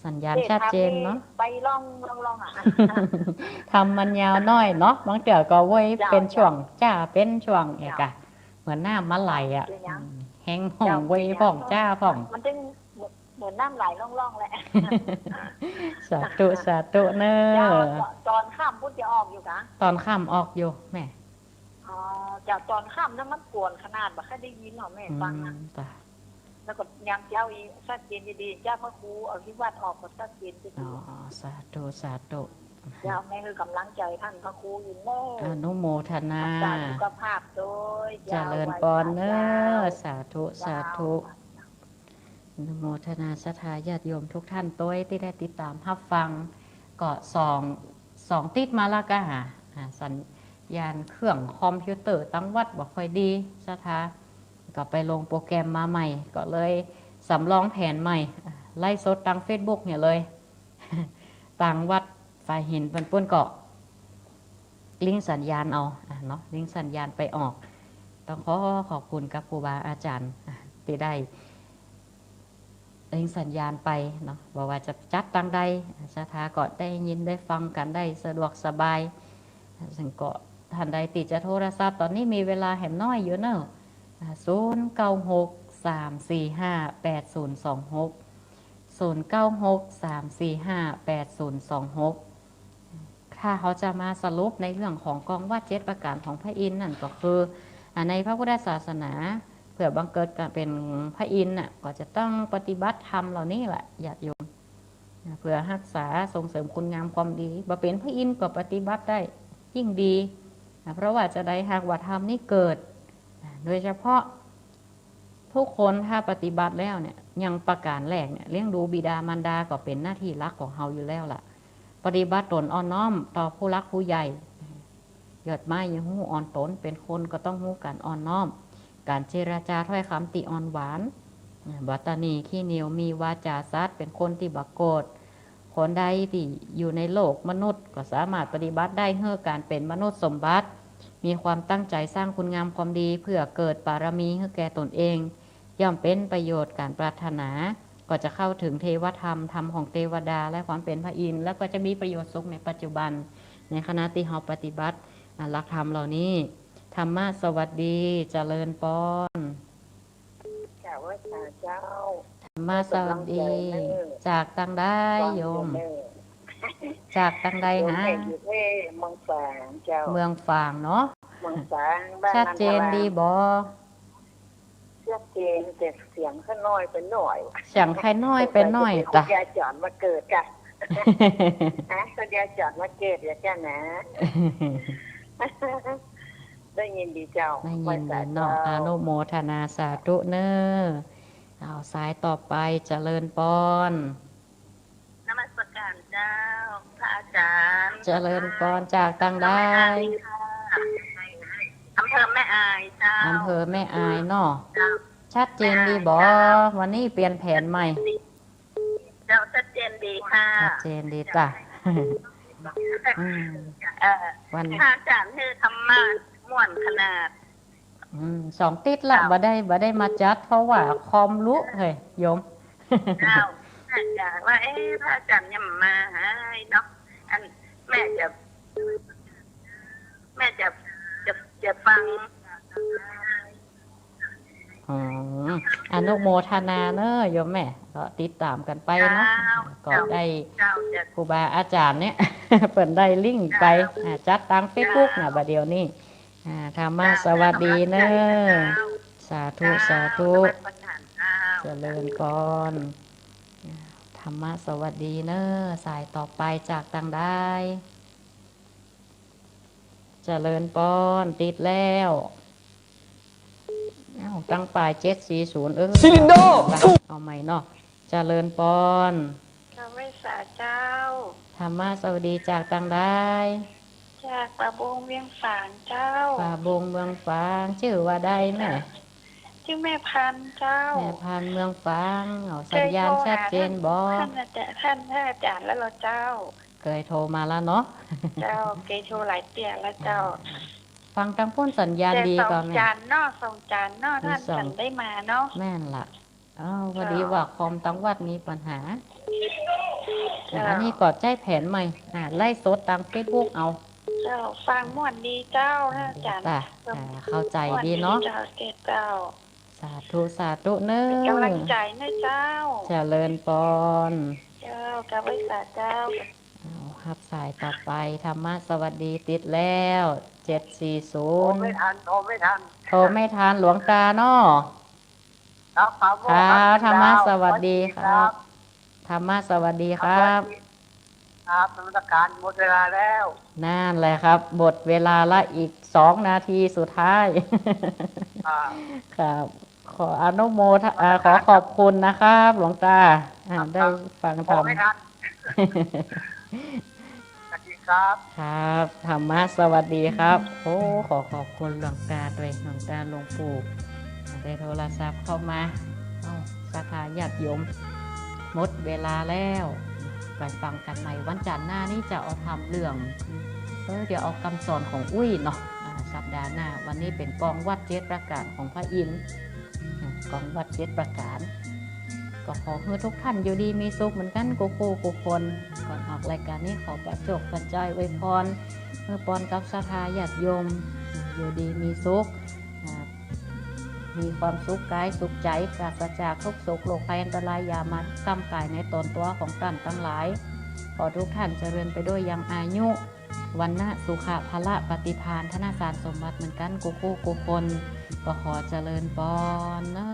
สัญญาณชัดเจนเนาะไปล่องทำมันยาวน้อยเนาะบางเดี๋ยวก็เว้ยเป็นช่วงจ้าเป็นช่วงเอกะเหมือนน้ำมาไหลอ่ะแห้งผ่องเว้ยผ่องจ้าผ่องมันจึงเหมือนน้ำไหลล่องๆแหละสาธุสาธุเนอะตอนข้ามพุทธจะออกอยู่กะตอนข้ามออกอยู่แม่จากตอนข้ามนั้นมันปวดขนาดแบบแค่ได้ยินหรอแม่ฟังนะแล้วก็ยามเจ้าอีชัดเจนดีเจ้าพระครูเอาที่วัดออกก็ชัดเจนดีสาธุสาธุเจ้าแม่คือกำลังใจท่านพระครูอยู่โน่อนุโมทนาสุขภาพโดยเจริญปอนเนอสาธุสาธุอนุโมทนาศรัทธาญาติโยมทุกท่านตัวที่ได้ติดตามรับฟังก็สองติดมาแล้วก็สัญญาณเครื่องคอมพิวเตอร์ตั้งวัดบอกค่อยดีศรัทธาก็ไปลงโปรแกรมมาใหม่ก็เลยสำรองแผนใหม่ไล่สดทาง Facebook เนี่ยเลยต่างวัดฝ่ายหินเป็นป้นเกาะลิงก์สัญญาณเอาเนาะลิงก์สัญญาณไปออกต้องขอบคุณกับครูบาอาจารย์ที่ได้ลิงก์สัญญาณไปเนาะบอกว่าจะจัดตั้งใดศรัทธาก็ได้ยินได้ฟังกันได้สะดวกสบายซึ่งก็ท่านใดติดจะโทรศัพท์ตอนนี้มีเวลาแหมน้อยอยู่เนอะ0963458026 0963458026ถ้าเขาจะมาสรุปในเรื่องของกองวัด7ประการของพระอินทร์นั่นก็คือในพระพุทธศาสนาเพื่อบังเกิดการเป็นพระอินทร์ก็จะต้องปฏิบัติธรรมเหล่านี้แหละญาติโยมเพื่อรักษาส่งเสริมคุณงามความดีบ่เป็นพระอินทร์ก็ปฏิบัติได้ยิ่งดีเพราะว่าจะได้หากว่าธรรมนี้เกิดโดยเฉพาะทุกคนถ้าปฏิบัติแล้วเนี่ยยังประการแรกเนี่ยเลี้ยงดูบิดามารดาก็เป็นหน้าที่รักของเฮาอยู่แล้วล่ะปฏิบัติตนอ่อนน้อมต่อผู้รักผู้ใหญ่เกิดมาอย่างหูอ่อนตนเป็นคนก็ต้องหูกันอ่อนน้อม การเจรจาถ้อยคำติอ่อนหวานบัตตานีขี้เหนียวมีวาจาซัดเป็นคนที่บักโกรธคนใดที่อยู่ในโลกมนุษย์ก็สามารถปฏิบัติได้เพื่อการเป็นมนุษย์สมบัติมีความตั้งใจสร้างคุณงามความดีเพื่อเกิดบารมีให้แก่ตนเองย่อมเป็นประโยชน์การปรารถนาก็จะเข้าถึงเทวธรรมธรรมของเทวดาและความเป็นพระอินทร์แล้วก็จะมีประโยชน์สุขในปัจจุบันในขณะที่เราปฏิบัติหลักธรรมเหล่านี้ธรรมะสวัสดีเจริญปอนกล่าวว่าเจ้าธรรมะสวัสดีจากตังได้โยมจากตังใดฮะอยู่ที่เมืองฝางเจ้าเมืองฝางเนาะเมืองฝางบ้านชัดเจนดีบ่ชัดเจนแต่เสียงข้างน้อยเป็นหน่อยเสียงใครน้อยเป็นน้อยจ้ะยาจอดมาเกิดจ้ะนะก็ยาจอดมาเกิดอย่าจ้านะได้ยินดีเจ้าได้ยินดีเนาะอนุโมทนาสาธุเนอเอาสายต่อไปเจริญปอนนมัสการเจ้าพระอาจารย์เจริญปอนจากตังได้อำเภอแม่อายเจ้าอำเภอแม่อายเนาะชัดเจนดีบ่วันนี้เปลี่ยนแผนใหม่เจ้าชัดเจนดีค่ะชัดเจนดีจ้ะวันพระอาจารย์คือธรรมะม่วนขนาด2 ติดละบ่ได้มาจัดเพราะว่าคอมรู้เฮ้ยโยมเจ้าอยากว่าพระอาจารย์ยังมาให้เนาะอันแม่จะฟังอนุโมทนาเนอะโยมแม่ก็ติดตามกันไปเนาะก็ได้ครูบาอาจารย์เนี่ยเปิดได้ลิงก์ไปจัดตั้ง Facebook นะบัดเดียวนี้ธรรมะสวัสดีเนอะสาธุสาธุเจริญก่อนธรรมะสวัสดีเนอะสายต่อไปจากตังได้เจริญปอนติดแล้วตั้งปลาย740ซิลินโดเอาใหม่เนาะเจริญปอนข้าพเจ้าเจ้าธรรมะสวัสดีจากตังได้จากป่าบงเวียงฝางเจ้าป่าบงเมืองฝางชื่อว่าได้แม่ชื่อแม่พันเจ้าแม่พันเมืองฝางเอาสัญญาณชัดเจนบ่ท่านอาจารย์แล้วเราเจ้าเคยโทรมาแล้วเนาะเจ้าเคยโทรหลายเตี่ยแล้วเจ้าฟังตั้งพ้นสัญญาณดีก่อนแม่ส่งจานนอกท่านฉันได้มาเนาะแม่นล่ะพอดีว่าคอมตั้งวัดมีปัญหาอันนี้กอดใจแผนใหม่ไล่สดตาม Facebook เอาเจ้าฟังม่วนดีเจ้าท่านอาจารย์เข้าใจดีเนาะเจ้าสาธุสาธุเนอะกำลังใจนะเจ้าเจริญปอนเจ้ากราบไหว้เจ้าครับสายต่อไปธรรมะสวัสดีติดแล้ว740โทรไม่ทันโทรไม่ทันหลวงตาเนาะครับธรรมะสวัสดีครับธรรมะสวัสดีครับครับนมัสการหมดเวลาแล้วนั่นแหละครับหมดเวลาละอีก2 นาทีสุดท้ายครับขออนุโมทนาขอขอบคุณนะครับหลวงตาได้ฟังธรรมครับธรรมะสวัสดีครับขอขอบคุณหลวงตาด้วยหลวงตาหลวงปู่ได้โทรศัพท์เข้ามาศรัทธาญาติโยมหมดเวลาแล้วไปฟังกันใหม่วันจันทร์หน้านี้จะเอาทำเรื่องเดี๋ยวเอาคำสอนของอุ้ยเนาะสัปดาห์หน้าวันนี้เป็นกองวัด7 ประการของพระอินทร์กองวัด7 ประการก็ขอให้ทุกท่านอยู่ดีมีสุขเหมือนกันกูคนก่อนออกรายการนี้ขอประจบประจายอวยพรเมื่อปอนกับศรัทธาญาติโยมอยู่ดีมีสุขมีความสุขกายสุขใจปราศจากทุกโศกโรคภัยอันตรายอย่ามาซ้ำกายในตนตัวของท่านทั้งหลายขอทุกท่านเจริญไปด้วยยังอายุวันนะสุขะพละปฏิภาณธนสารสมบัติเหมือนกันกูคนก็ขอเจริญปอนนะ